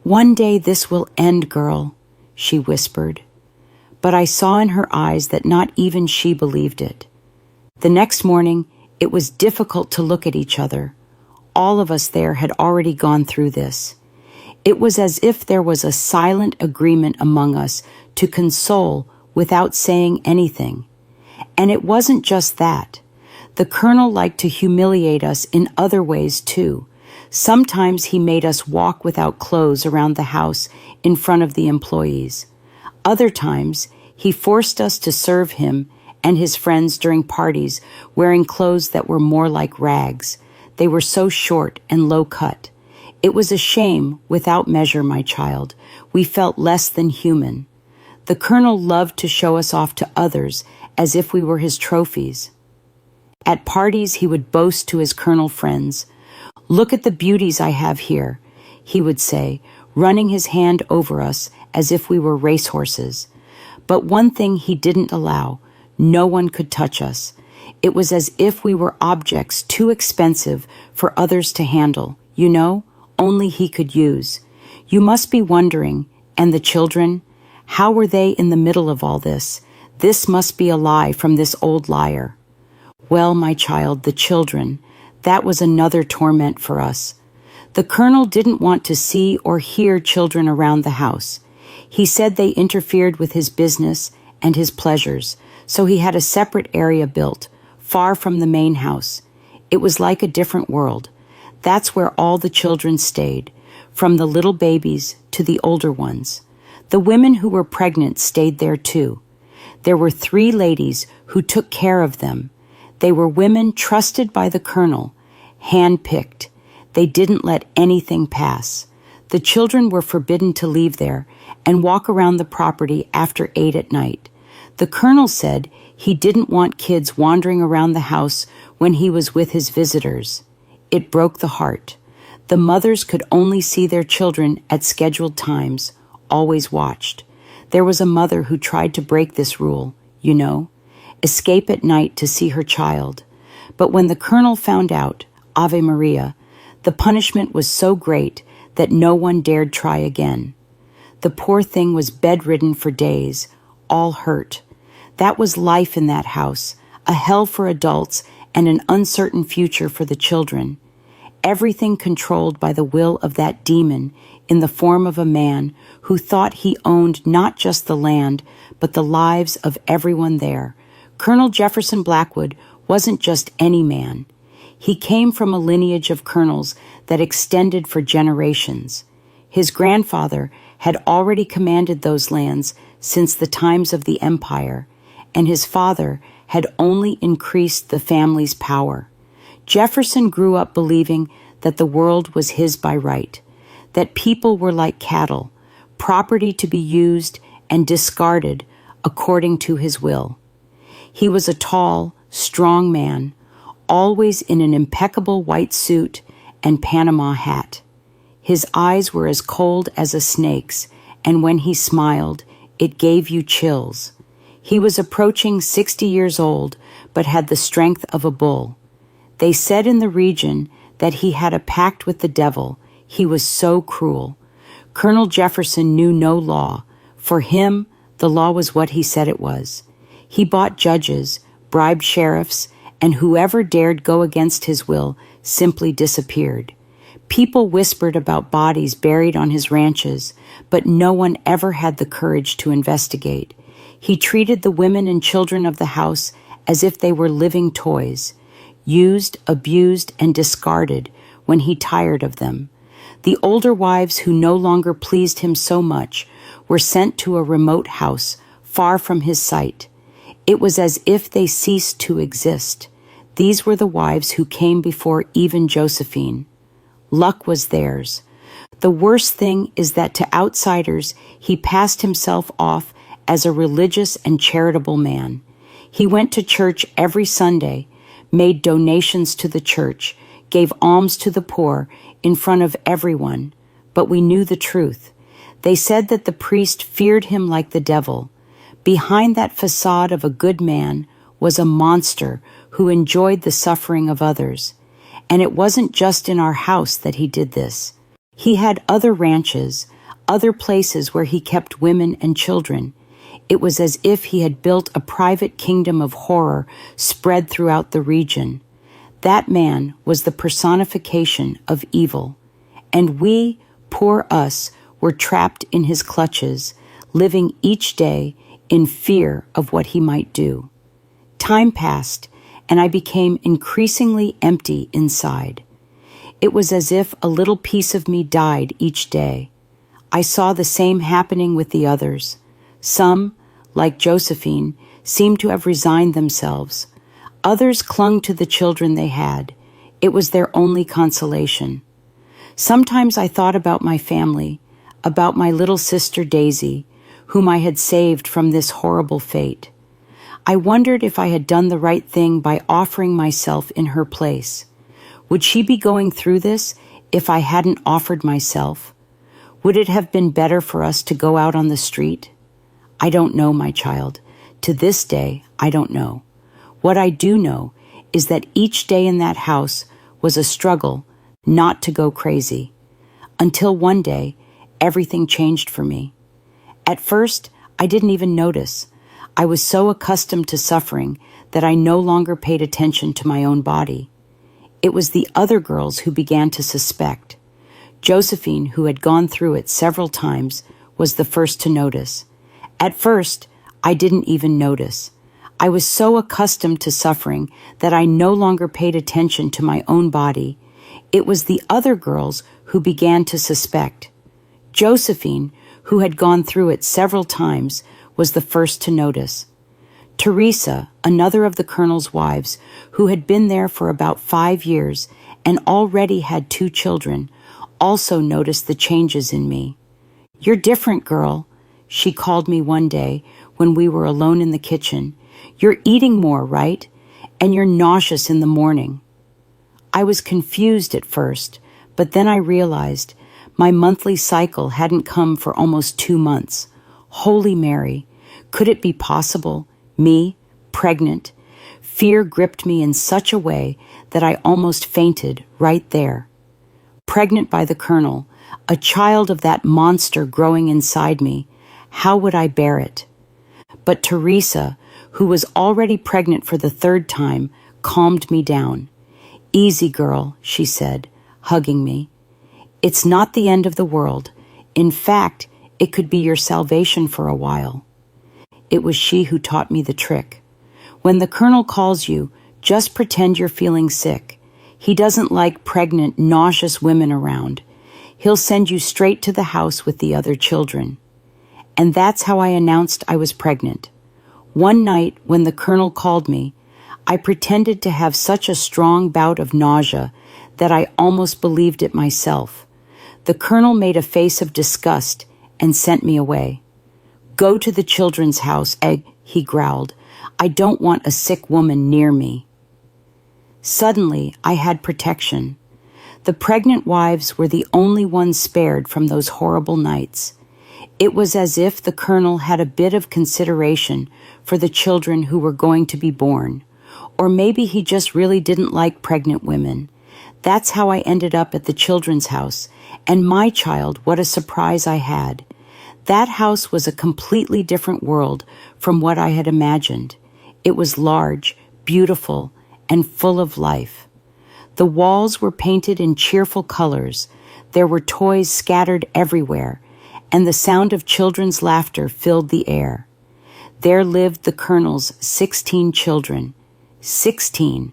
S1: "One day this will end, girl," she whispered. But I saw in her eyes that not even she believed it. The next morning, it was difficult to look at each other. All of us there had already gone through this. It was as if there was a silent agreement among us to console without saying anything. And it wasn't just that. The colonel liked to humiliate us in other ways too. Sometimes he made us walk without clothes around the house in front of the employees. Other times, he forced us to serve him and his friends during parties wearing clothes that were more like rags. They were so short and low cut. It was a shame without measure, my child. We felt less than human. The colonel loved to show us off to others as if we were his trophies. At parties, he would boast to his colonel friends, "Look at the beauties I have here," he would say, running his hand over us as if we were racehorses. But one thing he didn't allow: no one could touch us. It was as if we were objects too expensive for others to handle, only he could use. You must be wondering, and the children? How were they in the middle of all this? This must be a lie from this old liar. Well, my child, the children, that was another torment for us. The colonel didn't want to see or hear children around the house. He said they interfered with his business and his pleasures, so he had a separate area built, far from the main house. It was like a different world. That's where all the children stayed, from the little babies to the older ones. The women who were pregnant stayed there too. There were 3 ladies who took care of them. They were women trusted by the colonel, hand-picked. They didn't let anything pass. The children were forbidden to leave there and walk around the property after 8 at night. The colonel said he didn't want kids wandering around the house when he was with his visitors. It broke the heart. The mothers could only see their children at scheduled times, always watched. There was a mother who tried to break this rule, escape at night to see her child. But when the colonel found out, Ave Maria, the punishment was so great that no one dared try again. The poor thing was bedridden for days, all hurt. That was life in that house, a hell for adults and an uncertain future for the children. Everything controlled by the will of that demon in the form of a man who thought he owned not just the land, but the lives of everyone there. Colonel Jefferson Blackwood wasn't just any man. He came from a lineage of colonels that extended for generations. His grandfather had already commanded those lands since the times of the empire, and his father had only increased the family's power. Jefferson grew up believing that the world was his by right, that people were like cattle, property to be used and discarded according to his will. He was a tall, strong man, always in an impeccable white suit and Panama hat. His eyes were as cold as a snake's, and when he smiled, it gave you chills. He was approaching 60 years old, but had the strength of a bull. They said in the region that he had a pact with the devil. He was so cruel. Colonel Jefferson knew no law. For him, the law was what he said it was. He bought judges, bribed sheriffs, and whoever dared go against his will simply disappeared. People whispered about bodies buried on his ranches, but no one ever had the courage to investigate. He treated the women and children of the house as if they were living toys, used, abused, and discarded when he tired of them. The older wives who no longer pleased him so much were sent to a remote house far from his sight. It was as if they ceased to exist. These were the wives who came before even Josephine. Luck was theirs. The worst thing is that to outsiders, he passed himself off as a religious and charitable man. He went to church every Sunday, made donations to the church, gave alms to the poor in front of everyone, but we knew the truth. They said that the priest feared him like the devil. Behind that facade of a good man was a monster who enjoyed the suffering of others. And it wasn't just in our house that he did this. He had other ranches, other places where he kept women and children. It was as if he had built a private kingdom of horror spread throughout the region. That man was the personification of evil. And we, poor us, were trapped in his clutches, living each day in fear of what he might do. Time passed, and I became increasingly empty inside. It was as if a little piece of me died each day. I saw the same happening with the others. Some, like Josephine, seemed to have resigned themselves. Others clung to the children they had. It was their only consolation. Sometimes I thought about my family, about my little sister Daisy, whom I had saved from this horrible fate. I wondered if I had done the right thing by offering myself in her place. Would she be going through this if I hadn't offered myself? Would it have been better for us to go out on the street? I don't know, my child. To this day, I don't know. What I do know is that each day in that house was a struggle not to go crazy. Until one day, everything changed for me. At first, I didn't even notice. I was so accustomed to suffering that I no longer paid attention to my own body. It was the other girls who began to suspect. Josephine, who had gone through it several times, was the first to notice. At first, I didn't even notice. I was so accustomed to suffering that I no longer paid attention to my own body. It was the other girls who began to suspect. Josephine, who had gone through it several times, was the first to notice. Teresa, another of the colonel's wives, who had been there for about 5 years and already had 2 children, also noticed the changes in me. "You're different, girl," she called me one day when we were alone in the kitchen. "You're eating more, right? And you're nauseous in the morning." I was confused at first, but then I realized my monthly cycle hadn't come for almost 2 months. Holy Mary, could it be possible? Me, pregnant? Fear gripped me in such a way that I almost fainted right there. Pregnant by the colonel, a child of that monster growing inside me, how would I bear it? But Teresa, who was already pregnant for the 3rd time, calmed me down. "Easy, girl," she said, hugging me. "It's not the end of the world. In fact, it could be your salvation for a while." It was she who taught me the trick. When the colonel calls you, just pretend you're feeling sick. He doesn't like pregnant, nauseous women around. He'll send you straight to the house with the other children. And that's how I announced I was pregnant. One night, when the colonel called me, I pretended to have such a strong bout of nausea that I almost believed it myself. The colonel made a face of disgust and sent me away. "Go to the children's house, Egg," he growled. "I don't want a sick woman near me." Suddenly, I had protection. The pregnant wives were the only ones spared from those horrible nights. It was as if the colonel had a bit of consideration for the children who were going to be born. Or maybe he just really didn't like pregnant women. That's how I ended up at the children's house. And my child, what a surprise I had. That house was a completely different world from what I had imagined. It was large, beautiful, and full of life. The walls were painted in cheerful colors. There were toys scattered everywhere, and the sound of children's laughter filled the air. There lived the colonel's 16 children. 16.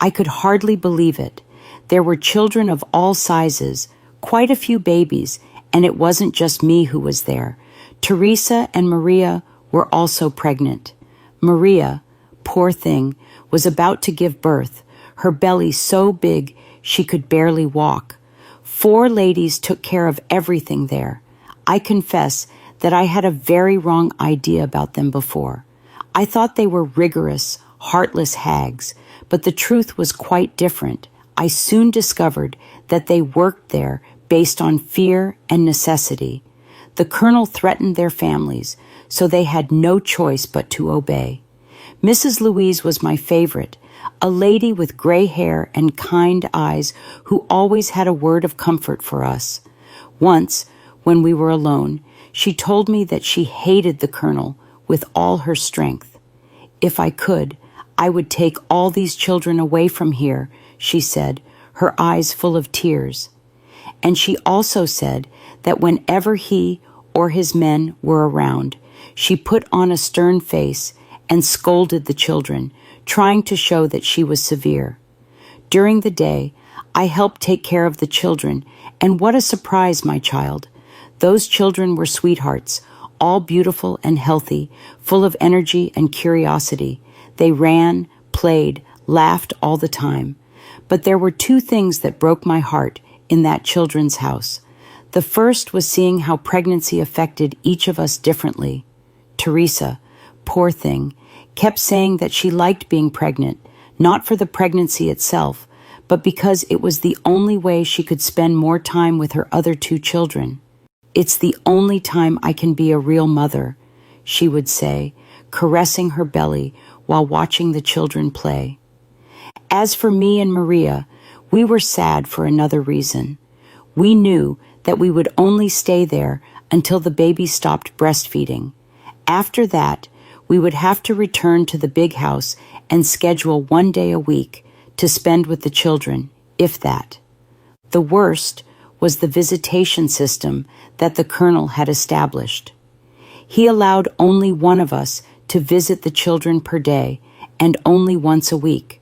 S1: I could hardly believe it. There were children of all sizes, quite a few babies, and it wasn't just me who was there. Teresa and Maria were also pregnant. Maria, poor thing, was about to give birth, her belly so big she could barely walk. 4 ladies took care of everything there. I confess that I had a very wrong idea about them before. I thought they were rigorous, heartless hags, but the truth was quite different. I soon discovered that they worked there based on fear and necessity. The colonel threatened their families, so they had no choice but to obey. Mrs. Louise was my favorite, a lady with gray hair and kind eyes who always had a word of comfort for us. Once, when we were alone, she told me that she hated the colonel with all her strength. "If I could, I would take all these children away from here," she said, her eyes full of tears. And she also said that whenever he or his men were around, she put on a stern face and scolded the children, trying to show that she was severe. During the day, I helped take care of the children, and what a surprise, my child. Those children were sweethearts, all beautiful and healthy, full of energy and curiosity. They ran, played, laughed all the time. But there were 2 things that broke my heart in that children's house. The first was seeing how pregnancy affected each of us differently. Teresa, poor thing, kept saying that she liked being pregnant, not for the pregnancy itself, but because it was the only way she could spend more time with her other 2 children. "It's the only time I can be a real mother," she would say, caressing her belly while watching the children play. As for me and Maria, we were sad for another reason. We knew that we would only stay there until the baby stopped breastfeeding. After that, we would have to return to the big house and schedule 1 day a week to spend with the children, if that. The worst was the visitation system that the colonel had established. He allowed only one of us to visit the children per day and only once a week.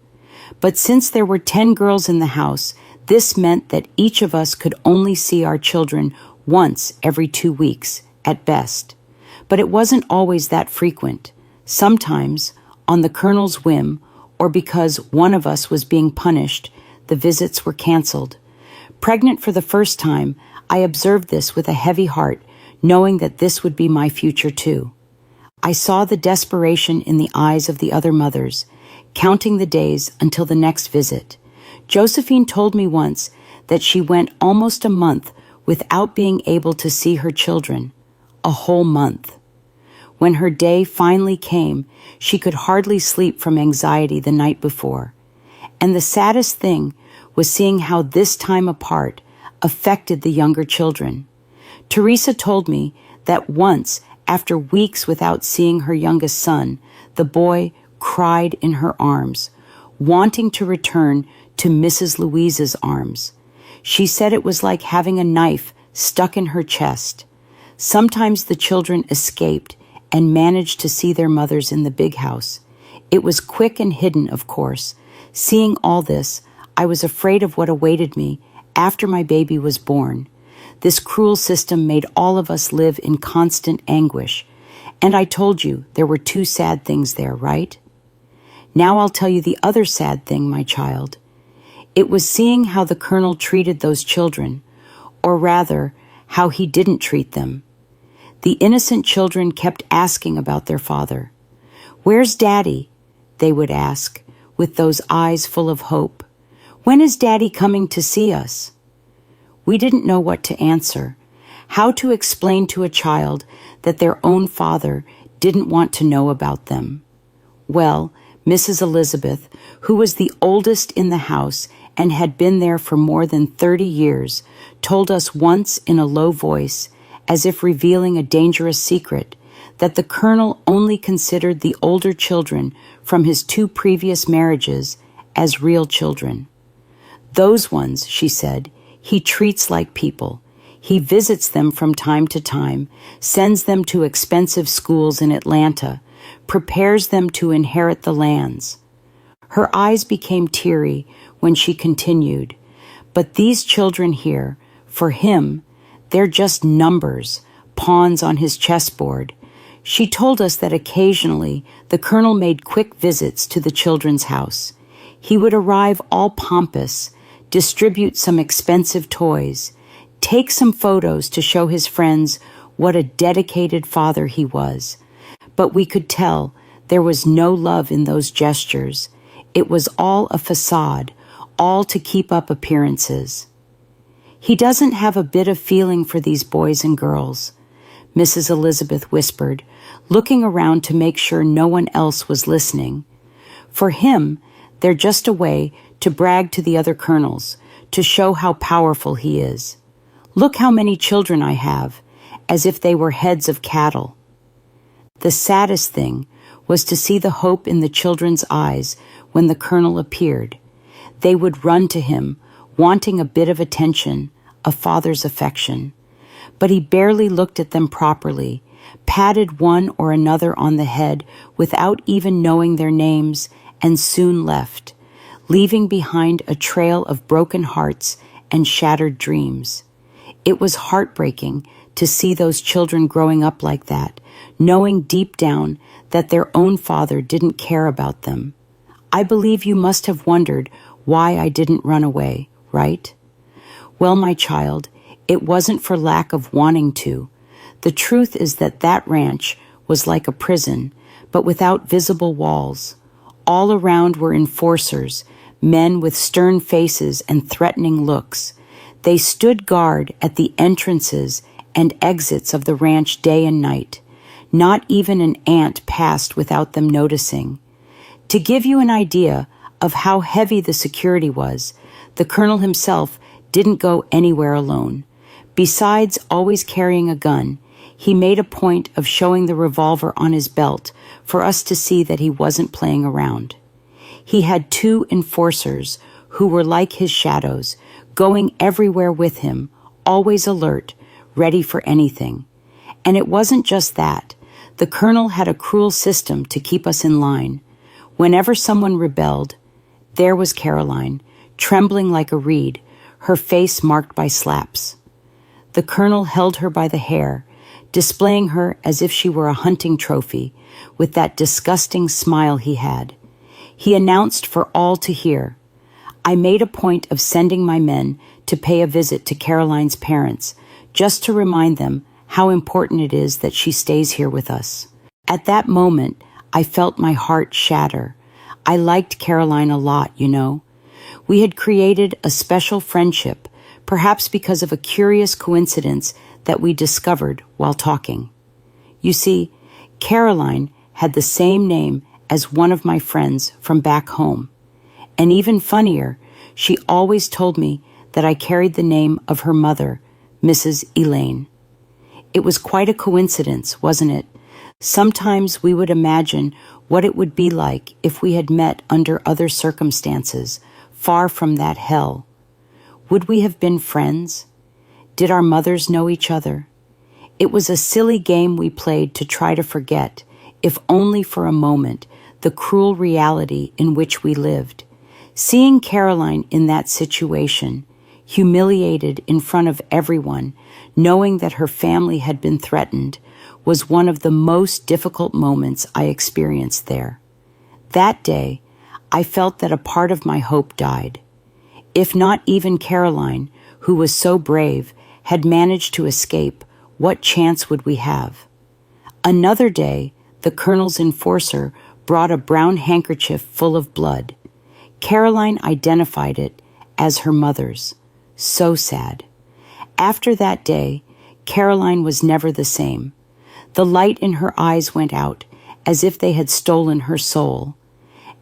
S1: But since there were 10 girls in the house, this meant that each of us could only see our children once every 2 weeks, at best. But it wasn't always that frequent. Sometimes, on the Colonel's whim, or because one of us was being punished, the visits were canceled. Pregnant for the first time, I observed this with a heavy heart, knowing that this would be my future too. I saw the desperation in the eyes of the other mothers, counting the days until the next visit. Josephine told me once that she went almost a month without being able to see her children. A whole month. When her day finally came, she could hardly sleep from anxiety the night before. And the saddest thing was seeing how this time apart affected the younger children. Teresa told me that once, after weeks without seeing her youngest son, the boy cried in her arms, wanting to return to Mrs. Louise's arms. She said it was like having a knife stuck in her chest. Sometimes the children escaped and managed to see their mothers in the big house. It was quick and hidden, of course. Seeing all this, I was afraid of what awaited me after my baby was born. This cruel system made all of us live in constant anguish. And I told you there were 2 sad things there, right? Now I'll tell you the other sad thing, my child. It was seeing how the Colonel treated those children, or rather, how he didn't treat them. The innocent children kept asking about their father. "Where's Daddy?" they would ask, with those eyes full of hope. "When is Daddy coming to see us?" We didn't know what to answer, how to explain to a child that their own father didn't want to know about them. Well, Mrs. Elizabeth, who was the oldest in the house and had been there for more than 30 years, told us once in a low voice, as if revealing a dangerous secret, that the Colonel only considered the older children from his 2 previous marriages as real children. Those ones, she said, he treats like people. He visits them from time to time, sends them to expensive schools in Atlanta, prepares them to inherit the lands. Her eyes became teary when she continued, "But these children here, for him, they're just numbers, pawns on his chessboard." She told us that occasionally the Colonel made quick visits to the children's house. He would arrive all pompous, distribute some expensive toys, take some photos to show his friends what a dedicated father he was. But we could tell there was no love in those gestures. It was all a facade, all to keep up appearances. "He doesn't have a bit of feeling for these boys and girls," Mrs. Elizabeth whispered, looking around to make sure no one else was listening. "For him, they're just a way to brag to the other colonels, to show how powerful he is. Look how many children I have," as if they were heads of cattle. The saddest thing was to see the hope in the children's eyes when the Colonel appeared. They would run to him, wanting a bit of attention, a father's affection. But he barely looked at them properly, patted one or another on the head without even knowing their names, and soon left, leaving behind a trail of broken hearts and shattered dreams. It was heartbreaking to see those children growing up like that, knowing deep down that their own father didn't care about them. I believe you must have wondered why I didn't run away, right? Well, my child, it wasn't for lack of wanting to. The truth is that that ranch was like a prison, but without visible walls. All around were enforcers, men with stern faces and threatening looks. They stood guard at the entrances and exits of the ranch day and night. Not even an ant passed without them noticing. To give you an idea of how heavy the security was, the Colonel himself didn't go anywhere alone. Besides always carrying a gun, he made a point of showing the revolver on his belt for us to see that he wasn't playing around. He had 2 enforcers who were like his shadows, going everywhere with him, always alert, ready for anything. And it wasn't just that. The colonel had a cruel system to keep us in line. Whenever someone rebelled, there was Caroline, trembling like a reed, her face marked by slaps. The colonel held her by the hair, displaying her as if she were a hunting trophy, with that disgusting smile he had. He announced for all to hear. I made a point of sending my men to pay a visit to Caroline's parents, just to remind them how important it is that she stays here with us. At that moment, I felt my heart shatter. I liked Caroline a lot, you know. We had created a special friendship, perhaps because of a curious coincidence that we discovered while talking. You see, Caroline had the same name as one of my friends from back home. And even funnier, she always told me that I carried the name of her mother, Mrs. Elaine. It was quite a coincidence, wasn't it? Sometimes we would imagine what it would be like if we had met under other circumstances, far from that hell. Would we have been friends? Did our mothers know each other? It was a silly game we played to try to forget, if only for a moment, the cruel reality in which we lived. Seeing Caroline in that situation, humiliated in front of everyone, knowing that her family had been threatened, was one of the most difficult moments I experienced there. That day, I felt that a part of my hope died. If not even Caroline, who was so brave, had managed to escape, what chance would we have? Another day, the colonel's enforcer brought a brown handkerchief full of blood. Caroline identified it as her mother's. So sad. After that day, Caroline was never the same. The light in her eyes went out, as if they had stolen her soul.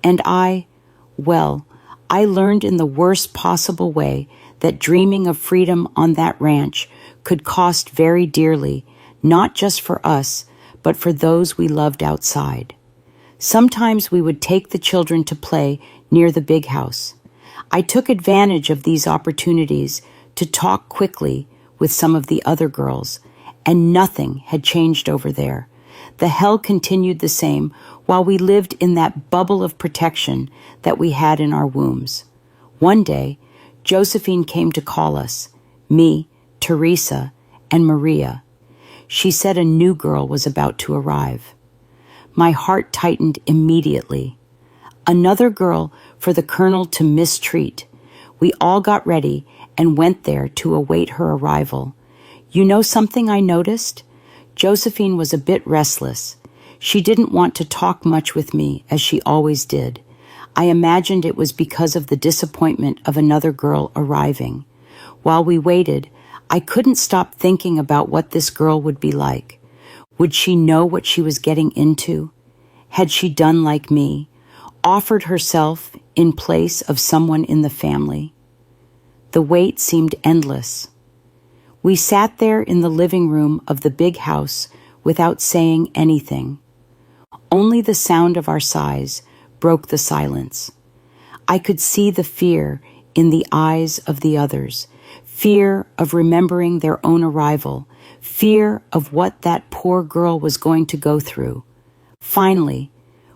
S1: And I learned in the worst possible way that dreaming of freedom on that ranch could cost very dearly, not just for us, but for those we loved outside. Sometimes we would take the children to play near the big house. I took advantage of these opportunities to talk quickly with some of the other girls, and nothing had changed over there. The hell continued the same while we lived in that bubble of protection that we had in our wombs. One day, Josephine came to call us, me, Teresa, and Maria. She said a new girl was about to arrive. My heart tightened immediately. Another girl for the colonel to mistreat. We all got ready and went there to await her arrival. You know something I noticed? Josephine was a bit restless. She didn't want to talk much with me, as she always did. I imagined it was because of the disappointment of another girl arriving. While we waited, I couldn't stop thinking about what this girl would be like. Would she know what she was getting into? Had she done like me, offered herself in place of someone in the family? The wait seemed endless. We sat there in the living room of the big house without saying anything. Only the sound of our sighs broke the silence. I could see the fear in the eyes of the others, fear of remembering their own arrival, fear of what that poor girl was going to go through. Finally,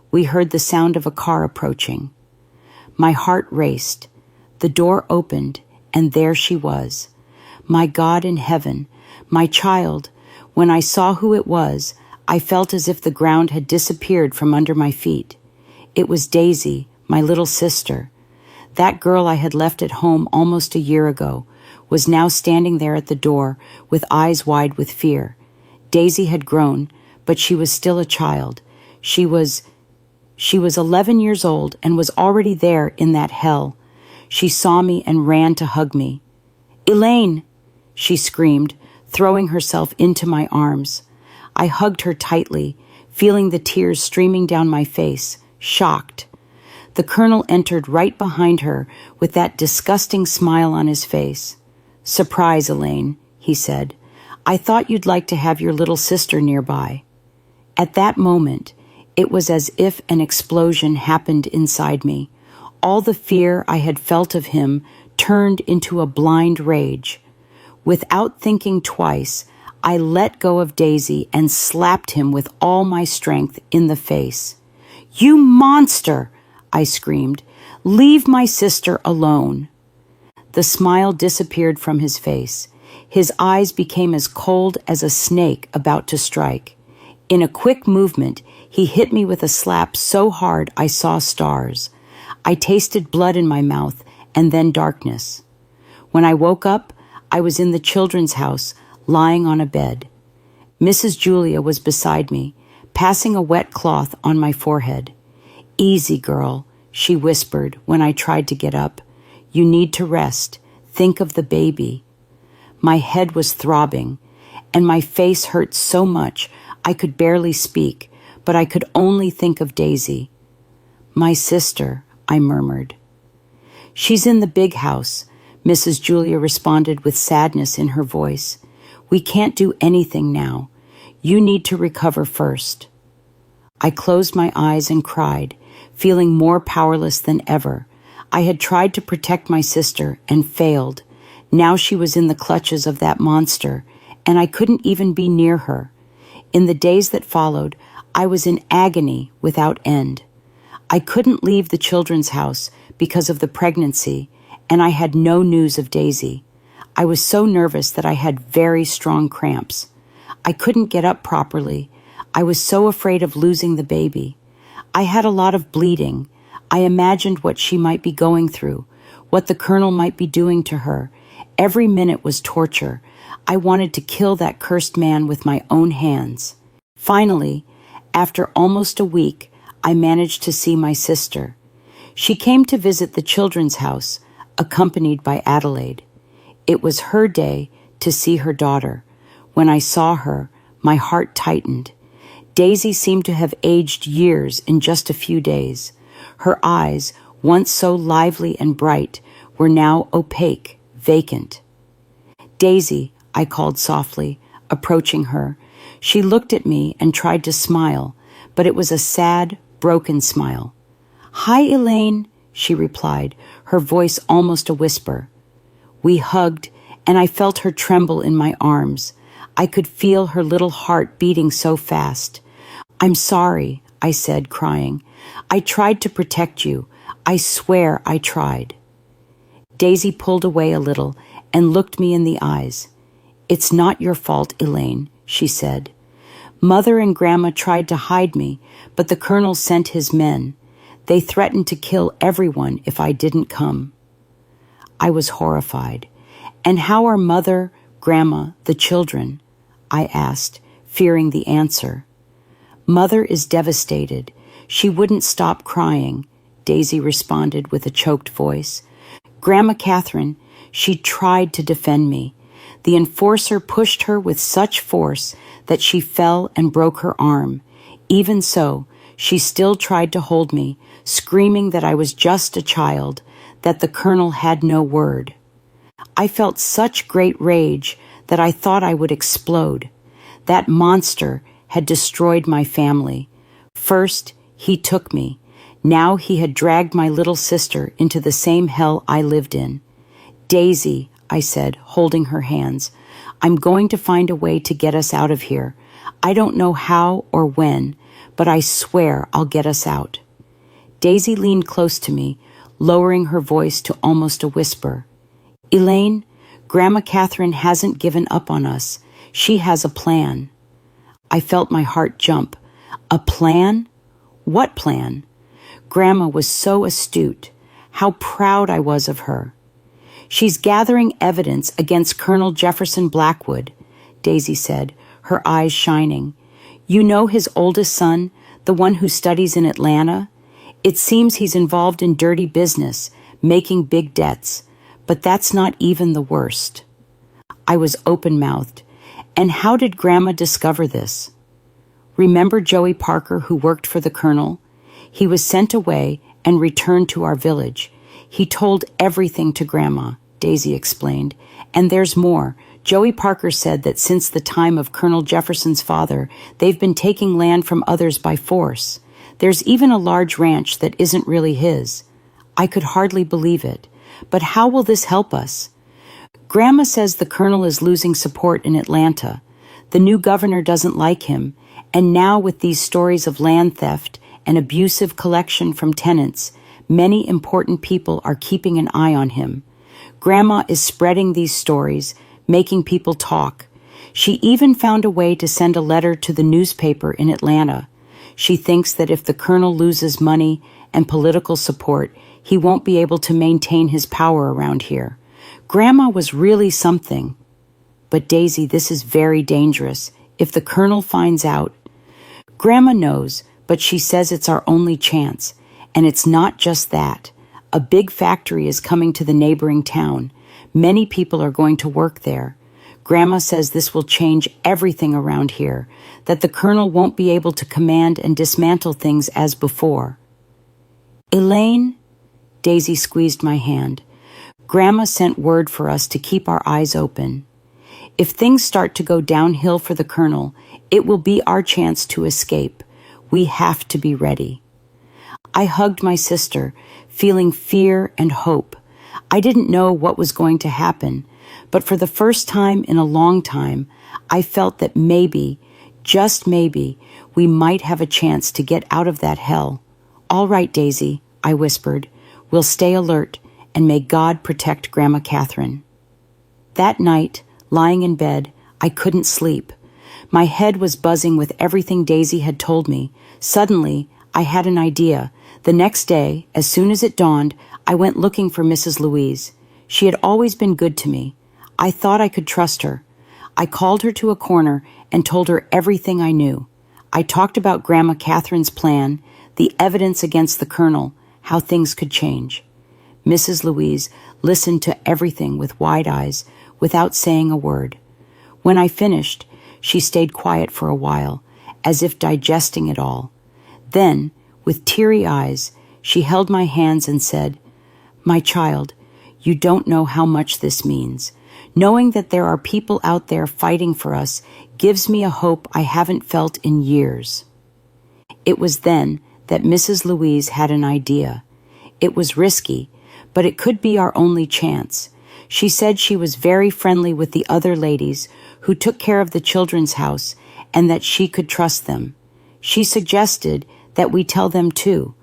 S1: we heard the sound of a car approaching. My heart raced. The door opened, and there she was. My God in heaven, my child. When I saw who it was, I felt as if the ground had disappeared from under my feet. It was Daisy, my little sister. That girl I had left at home almost a year ago was now standing there at the door with eyes wide with fear. Daisy had grown, but she was still a child. She was 11 years old and was already there in that hell. She saw me and ran to hug me. "Elaine!" she screamed, throwing herself into my arms. I hugged her tightly, feeling the tears streaming down my face, shocked. The colonel entered right behind her with that disgusting smile on his face. "Surprise, Elaine," he said. "I thought you'd like to have your little sister nearby." At that moment, it was as if an explosion happened inside me. All the fear I had felt of him turned into a blind rage. Without thinking twice, I let go of Daisy and slapped him with all my strength in the face. "You monster!" I screamed. "Leave my sister alone." The smile disappeared from his face. His eyes became as cold as a snake about to strike. In a quick movement, he hit me with a slap so hard I saw stars. I tasted blood in my mouth and then darkness. When I woke up, I was in the children's house, lying on a bed. Mrs. Julia was beside me, passing a wet cloth on my forehead. "Easy, girl," she whispered when I tried to get up. "You need to rest. Think of the baby." My head was throbbing, and my face hurt so much I could barely speak, but I could only think of Daisy. "My sister," I murmured. "She's in the big house," Mrs. Julia responded with sadness in her voice. "We can't do anything now. You need to recover first." I closed my eyes and cried, feeling more powerless than ever. I had tried to protect my sister and failed. Now she was in the clutches of that monster, and I couldn't even be near her. In the days that followed, I was in agony without end. I couldn't leave the children's house because of the pregnancy, and I had no news of Daisy. I was so nervous that I had very strong cramps. I couldn't get up properly. I was so afraid of losing the baby. I had a lot of bleeding. I imagined what she might be going through, what the colonel might be doing to her. Every minute was torture. I wanted to kill that cursed man with my own hands. Finally, after almost a week, I managed to see my sister. She came to visit the children's house, accompanied by Adelaide. It was her day to see her daughter. When I saw her, my heart tightened. Daisy seemed to have aged years in just a few days. Her eyes, once so lively and bright, were now opaque, vacant. "Daisy," I called softly, approaching her. She looked at me and tried to smile, but it was a sad, broken smile. "Hi, Elaine," she replied, her voice almost a whisper. We hugged, and I felt her tremble in my arms. I could feel her little heart beating so fast. "I'm sorry," I said, crying. "I tried to protect you. I swear I tried." Daisy pulled away a little and looked me in the eyes. "It's not your fault, Elaine," she said. "Mother and Grandma tried to hide me, but the colonel sent his men. They threatened to kill everyone if I didn't come." I was horrified. "And how are Mother, Grandma, the children?" I asked, fearing the answer. "Mother is devastated. She wouldn't stop crying," Daisy responded with a choked voice. "Grandma Catherine, she tried to defend me. The enforcer pushed her with such force that she fell and broke her arm. Even so, she still tried to hold me, screaming that I was just a child, that the colonel had no word. I felt such great rage that I thought I would explode. That monster had destroyed my family. First, he took me. Now he had dragged my little sister into the same hell I lived in. "Daisy," I said, holding her hands, "I'm going to find a way to get us out of here. I don't know how or when, but I swear I'll get us out." Daisy leaned close to me, lowering her voice to almost a whisper. "Elaine, Grandma Catherine hasn't given up on us. She has a plan." I felt my heart jump. A plan? What plan? Grandma was so astute. How proud I was of her. "She's gathering evidence against Colonel Jefferson Blackwood," Daisy said, her eyes shining. "You know his oldest son, the one who studies in Atlanta? It seems he's involved in dirty business, making big debts, but that's not even the worst." I was open-mouthed. "And how did Grandma discover this?" "Remember Joey Parker, who worked for the colonel? He was sent away and returned to our village. He told everything to Grandma," Daisy explained. "And there's more. Joey Parker said that since the time of Colonel Jefferson's father, they've been taking land from others by force. There's even a large ranch that isn't really his." I could hardly believe it. "But how will this help us?" "Grandma says the colonel is losing support in Atlanta. The new governor doesn't like him, and now with these stories of land theft and abusive collection from tenants, many important people are keeping an eye on him. Grandma is spreading these stories, making people talk. She even found a way to send a letter to the newspaper in Atlanta. She thinks that if the colonel loses money and political support, he won't be able to maintain his power around here. Grandma was really something. But Daisy, this is very dangerous. If the colonel finds out, Grandma knows, but she says it's our only chance. And it's not just that. A big factory is coming to the neighboring town. Many people are going to work there. Grandma says this will change everything around here, that the colonel won't be able to command and dismantle things as before. Elaine, Daisy squeezed my hand. Grandma sent word for us to keep our eyes open. If things start to go downhill for the colonel, it will be our chance to escape. We have to be ready. I hugged my sister, feeling fear and hope. I didn't know what was going to happen, but for the first time in a long time, I felt that maybe, just maybe, we might have a chance to get out of that hell. All right, Daisy, I whispered. We'll stay alert, and may God protect Grandma Catherine. That night, lying in bed, I couldn't sleep. My head was buzzing with everything Daisy had told me. Suddenly, I had an idea. The next day, as soon as it dawned, I went looking for Mrs. Louise. She had always been good to me. I thought I could trust her. I called her to a corner and told her everything I knew. I talked about Grandma Catherine's plan, the evidence against the colonel, how things could change. Mrs. Louise listened to everything with wide eyes, without saying a word. When I finished, she stayed quiet for a while, as if digesting it all. Then, with teary eyes, she held my hands and said, "My child, you don't know how much this means. Knowing that there are people out there fighting for us gives me a hope I haven't felt in years." It was then that Mrs. Louise had an idea. It was risky, but it could be our only chance. She said she was very friendly with the other ladies who took care of the children's house and that she could trust them. She suggested that we tell them too,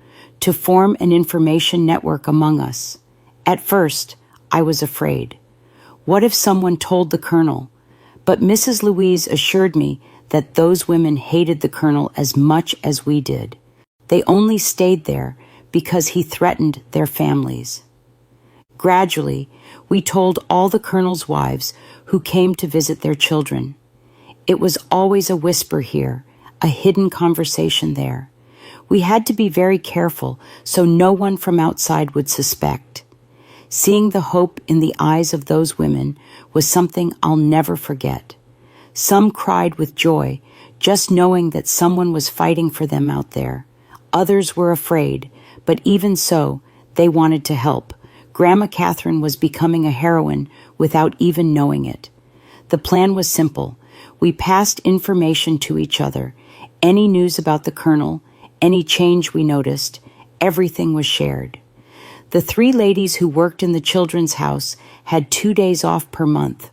S1: to form an information network among us. At first, I was afraid. What if someone told the colonel? But Mrs. Louise assured me that those women hated the colonel as much as we did. They only stayed there because he threatened their families. Gradually, we told all the colonel's wives who came to visit their children. It was always a whisper here, a hidden conversation there. We had to be very careful so no one from outside would suspect. Seeing the hope in the eyes of those women was something I'll never forget. Some cried with joy, just knowing that someone was fighting for them out there. Others were afraid, but even so, they wanted to help. Grandma Catherine was becoming a heroine without even knowing it. The plan was simple. We passed information to each other. Any news about the colonel, any change we noticed, everything was shared. The 3 ladies who worked in the children's house had 2 days off per month.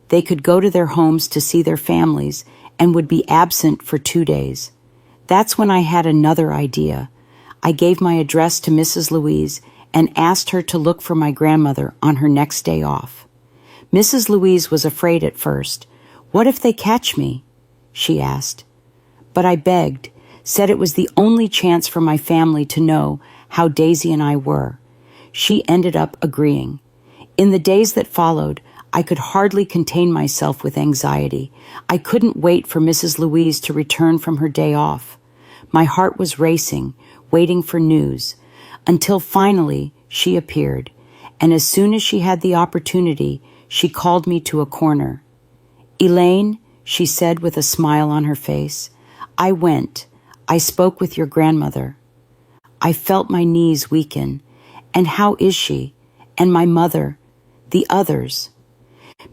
S1: They could go to their homes to see their families and would be absent for 2 days. That's when I had another idea. I gave my address to Mrs. Louise and asked her to look for my grandmother on her next day off. Mrs. Louise was afraid at first. "What if they catch me?" she asked. But I begged, said it was the only chance for my family to know how Daisy and I were. She ended up agreeing. In the days that followed, I could hardly contain myself with anxiety. I couldn't wait for Mrs. Louise to return from her day off. My heart was racing, waiting for news, until finally she appeared, and as soon as she had the opportunity, she called me to a corner. "Elaine," she said with a smile on her face, "I went. I spoke with your grandmother." I felt my knees weaken. And how is she? And my mother? The others?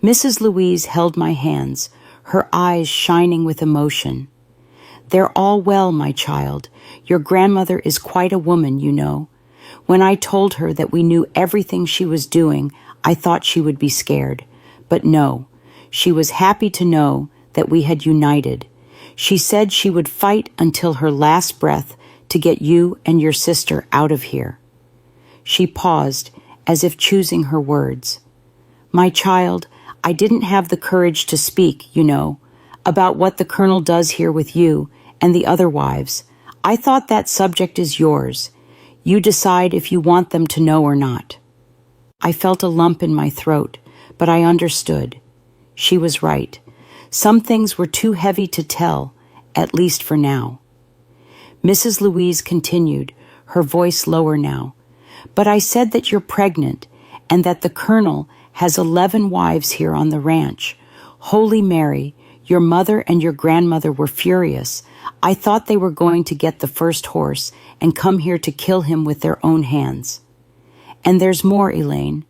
S1: Mrs. Louise held my hands, her eyes shining with emotion. "They're all well, my child. Your grandmother is quite a woman, you know. When I told her that we knew everything she was doing, I thought she would be scared. But no, she was happy to know that we had united. She said she would fight until her last breath to get you and your sister out of here. She paused, as if choosing her words. My child, I didn't have the courage to speak, you know, about what the Colonel does here with you and the other wives. I thought that subject is yours. You decide if you want them to know or not. I felt a lump in my throat, but I understood. She was right. Some things were too heavy to tell, at least for now. Mrs. Louise continued, her voice lower now. But I said that you're pregnant and that the Colonel has 11 wives here on the ranch. Holy Mary, your mother and your grandmother were furious. I thought they were going to get the first horse and come here to kill him with their own hands. And there's more, Elaine.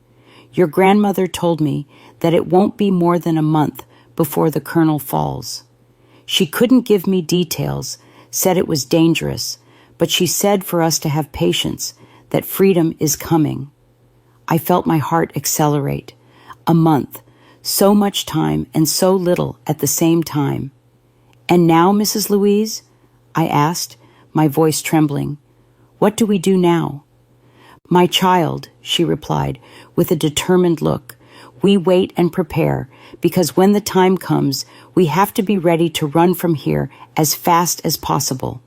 S1: Your grandmother told me that it won't be more than a month before the Colonel falls. She couldn't give me details, said it was dangerous, but she said for us to have patience, that freedom is coming. I felt my heart accelerate. A month, so much time and so little at the same time. And now, Mrs. Louise? I asked, my voice trembling. What do we do now? My child, she replied, with a determined look, we wait and prepare, because when the time comes, we have to be ready to run from here as fast as possible.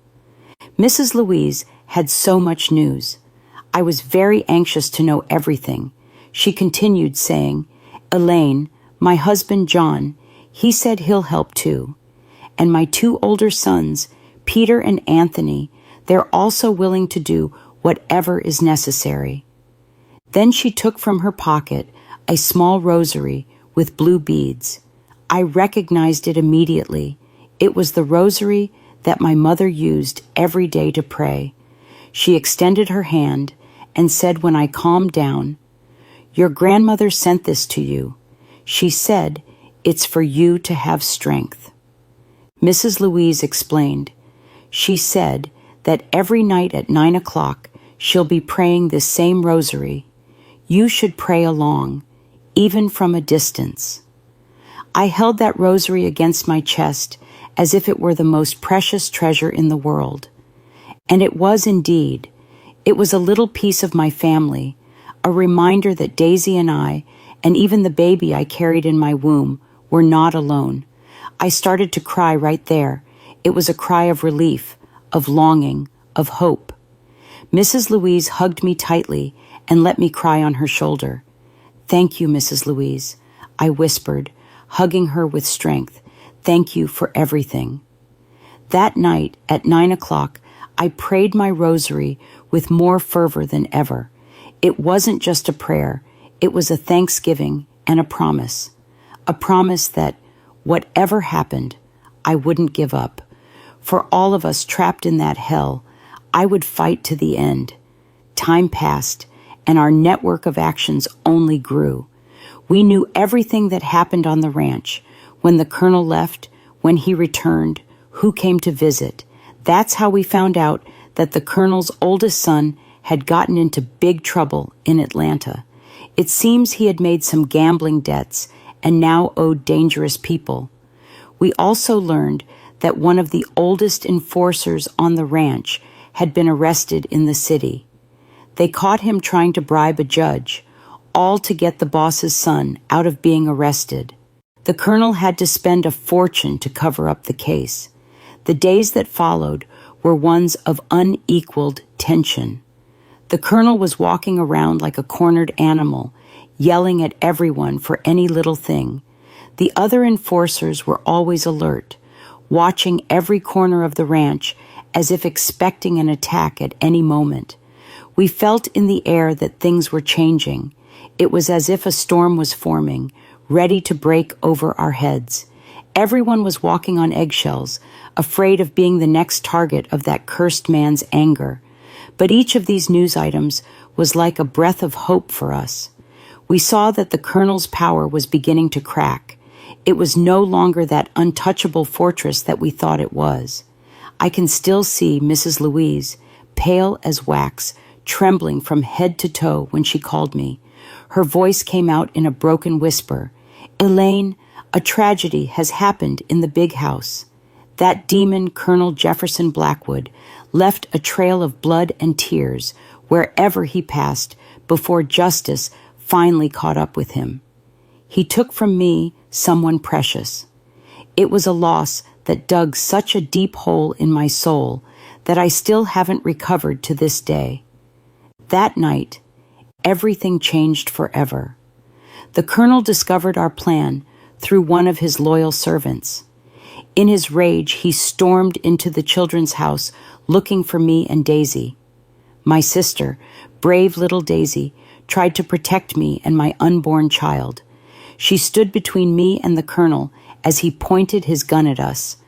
S1: Mrs. Louise had so much news. I was very anxious to know everything. She continued saying, Elaine, my husband John, he said he'll help too. And my 2 older sons, Peter and Anthony, they're also willing to do whatever is necessary. Then she took from her pocket a small rosary with blue beads. I recognized it immediately. It was the rosary that my mother used every day to pray. She extended her hand and said when I calmed down, Your grandmother sent this to you. She said, it's for you to have strength. Mrs. Louise explained. She said that every night at 9 o'clock she'll be praying this same rosary. You should pray along, even from a distance. I held that rosary against my chest as if it were the most precious treasure in the world. And it was indeed. It was a little piece of my family, a reminder that Daisy and I, and even the baby I carried in my womb, were not alone. I started to cry right there. It was a cry of relief, of longing, of hope. Mrs. Louise hugged me tightly and let me cry on her shoulder. Thank you, Mrs. Louise, I whispered, hugging her with strength. Thank you for everything. That night, at 9 o'clock, I prayed my rosary with more fervor than ever. It wasn't just a prayer. It was a thanksgiving and a promise that, whatever happened, I wouldn't give up. For all of us trapped in that hell, I would fight to the end. Time passed, and our network of actions only grew. We knew everything that happened on the ranch, when the Colonel left, when he returned, who came to visit. That's how we found out that the Colonel's oldest son had gotten into big trouble in Atlanta. It seems he had made some gambling debts and now owed dangerous people. We also learned that one of the oldest enforcers on the ranch had been arrested in the city. They caught him trying to bribe a judge, all to get the boss's son out of being arrested. The Colonel had to spend a fortune to cover up the case. The days that followed were ones of unequaled tension. The Colonel was walking around like a cornered animal, yelling at everyone for any little thing. The other enforcers were always alert, watching every corner of the ranch as if expecting an attack at any moment. We felt in the air that things were changing. It was as if a storm was forming, ready to break over our heads. Everyone was walking on eggshells, afraid of being the next target of that cursed man's anger. But each of these news items was like a breath of hope for us. We saw that the Colonel's power was beginning to crack. It was no longer that untouchable fortress that we thought it was. I can still see Mrs. Louise, pale as wax, trembling from head to toe when she called me. Her voice came out in a broken whisper. Elaine, A tragedy has happened in the big house. That demon, Colonel Jefferson Blackwood, left a trail of blood and tears wherever he passed before justice finally caught up with him. He took from me someone precious. It was a loss that dug such a deep hole in my soul that I still haven't recovered to this day. That night, everything changed forever. The colonel discovered our plan through one of his loyal servants. In his rage, he stormed into the children's house looking for me and Daisy. My sister, brave little Daisy, tried to protect me and my unborn child. She stood between me and the colonel as he pointed his gun at us.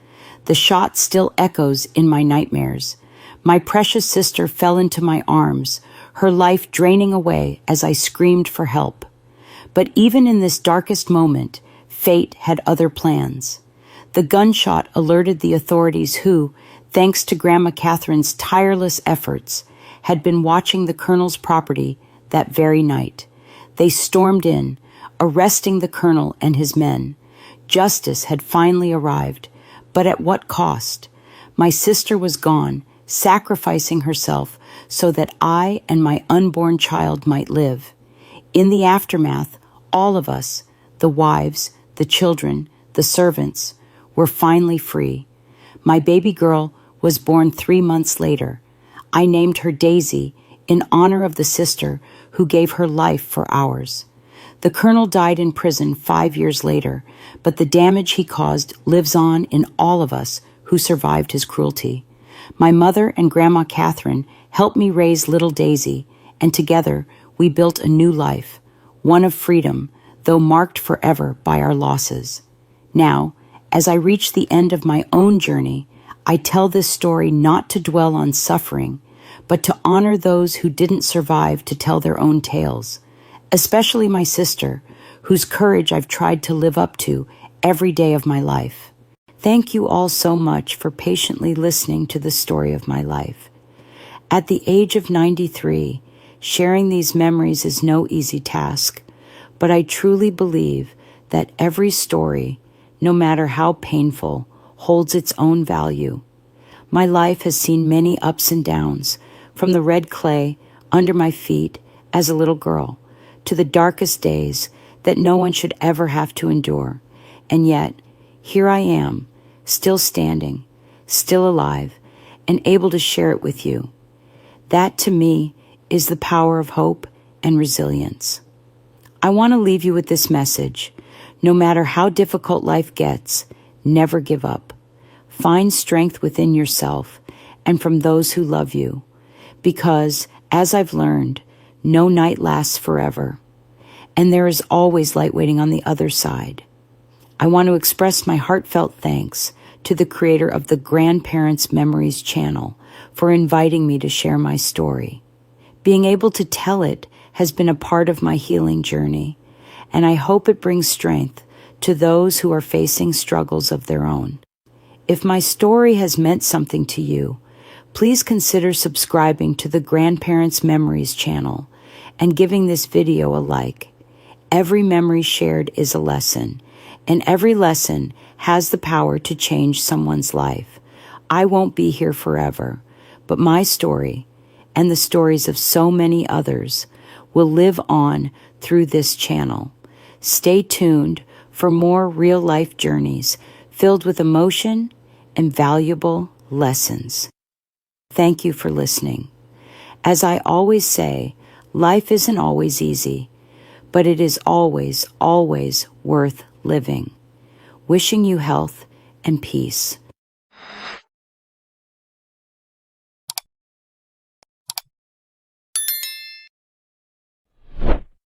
S1: The shot still echoes in my nightmares. My precious sister fell into my arms, her life draining away as I screamed for help. But even in this darkest moment, fate had other plans. The gunshot alerted the authorities who, thanks to Grandma Catherine's tireless efforts, had been watching the colonel's property that very night. They stormed in, arresting the colonel and his men. Justice had finally arrived, but at what cost? My sister was gone, sacrificing herself so that I and my unborn child might live. In the aftermath, all of us, the wives, the children, the servants, were finally free. My baby girl was born 3 months later. I named her Daisy in honor of the sister who gave her life for ours. The colonel died in prison 5 years later, but the damage he caused lives on in all of us who survived his cruelty. My mother and Grandma Catherine helped me raise little Daisy, and together we built a new life, one of freedom, though marked forever by our losses. Now, as I reach the end of my own journey, I tell this story not to dwell on suffering, but to honor those who didn't survive to tell their own tales, especially my sister, whose courage I've tried to live up to every day of my life. Thank you all so much for patiently listening to the story of my life. At the age of 93, sharing these memories is no easy task, but I truly believe that every story, no matter how painful, holds its own value. My life has seen many ups and downs, from the red clay under my feet as a little girl to the darkest days that no one should ever have to endure. And yet, here I am, still standing, still alive, and able to share it with you. That, to me, is the power of hope and resilience. I want to leave you with this message. No matter how difficult life gets, never give up. Find strength within yourself and from those who love you, because, as I've learned, no night lasts forever, and there is always light waiting on the other side. I want to express my heartfelt thanks to the creator of the Grandparents Memories channel for inviting me to share my story. Being able to tell it has been a part of my healing journey, and I hope it brings strength to those who are facing struggles of their own. If my story has meant something to you, please consider subscribing to the Grandparents Memories channel and giving this video a like. Every memory shared is a lesson, and every lesson has the power to change someone's life. I won't be here forever, but my story, and the stories of so many others, will live on through this channel. Stay tuned for more real-life journeys filled with emotion and valuable lessons. Thank you for listening. As I always say, life isn't always easy, but it is always, always worth living. Wishing you health and peace.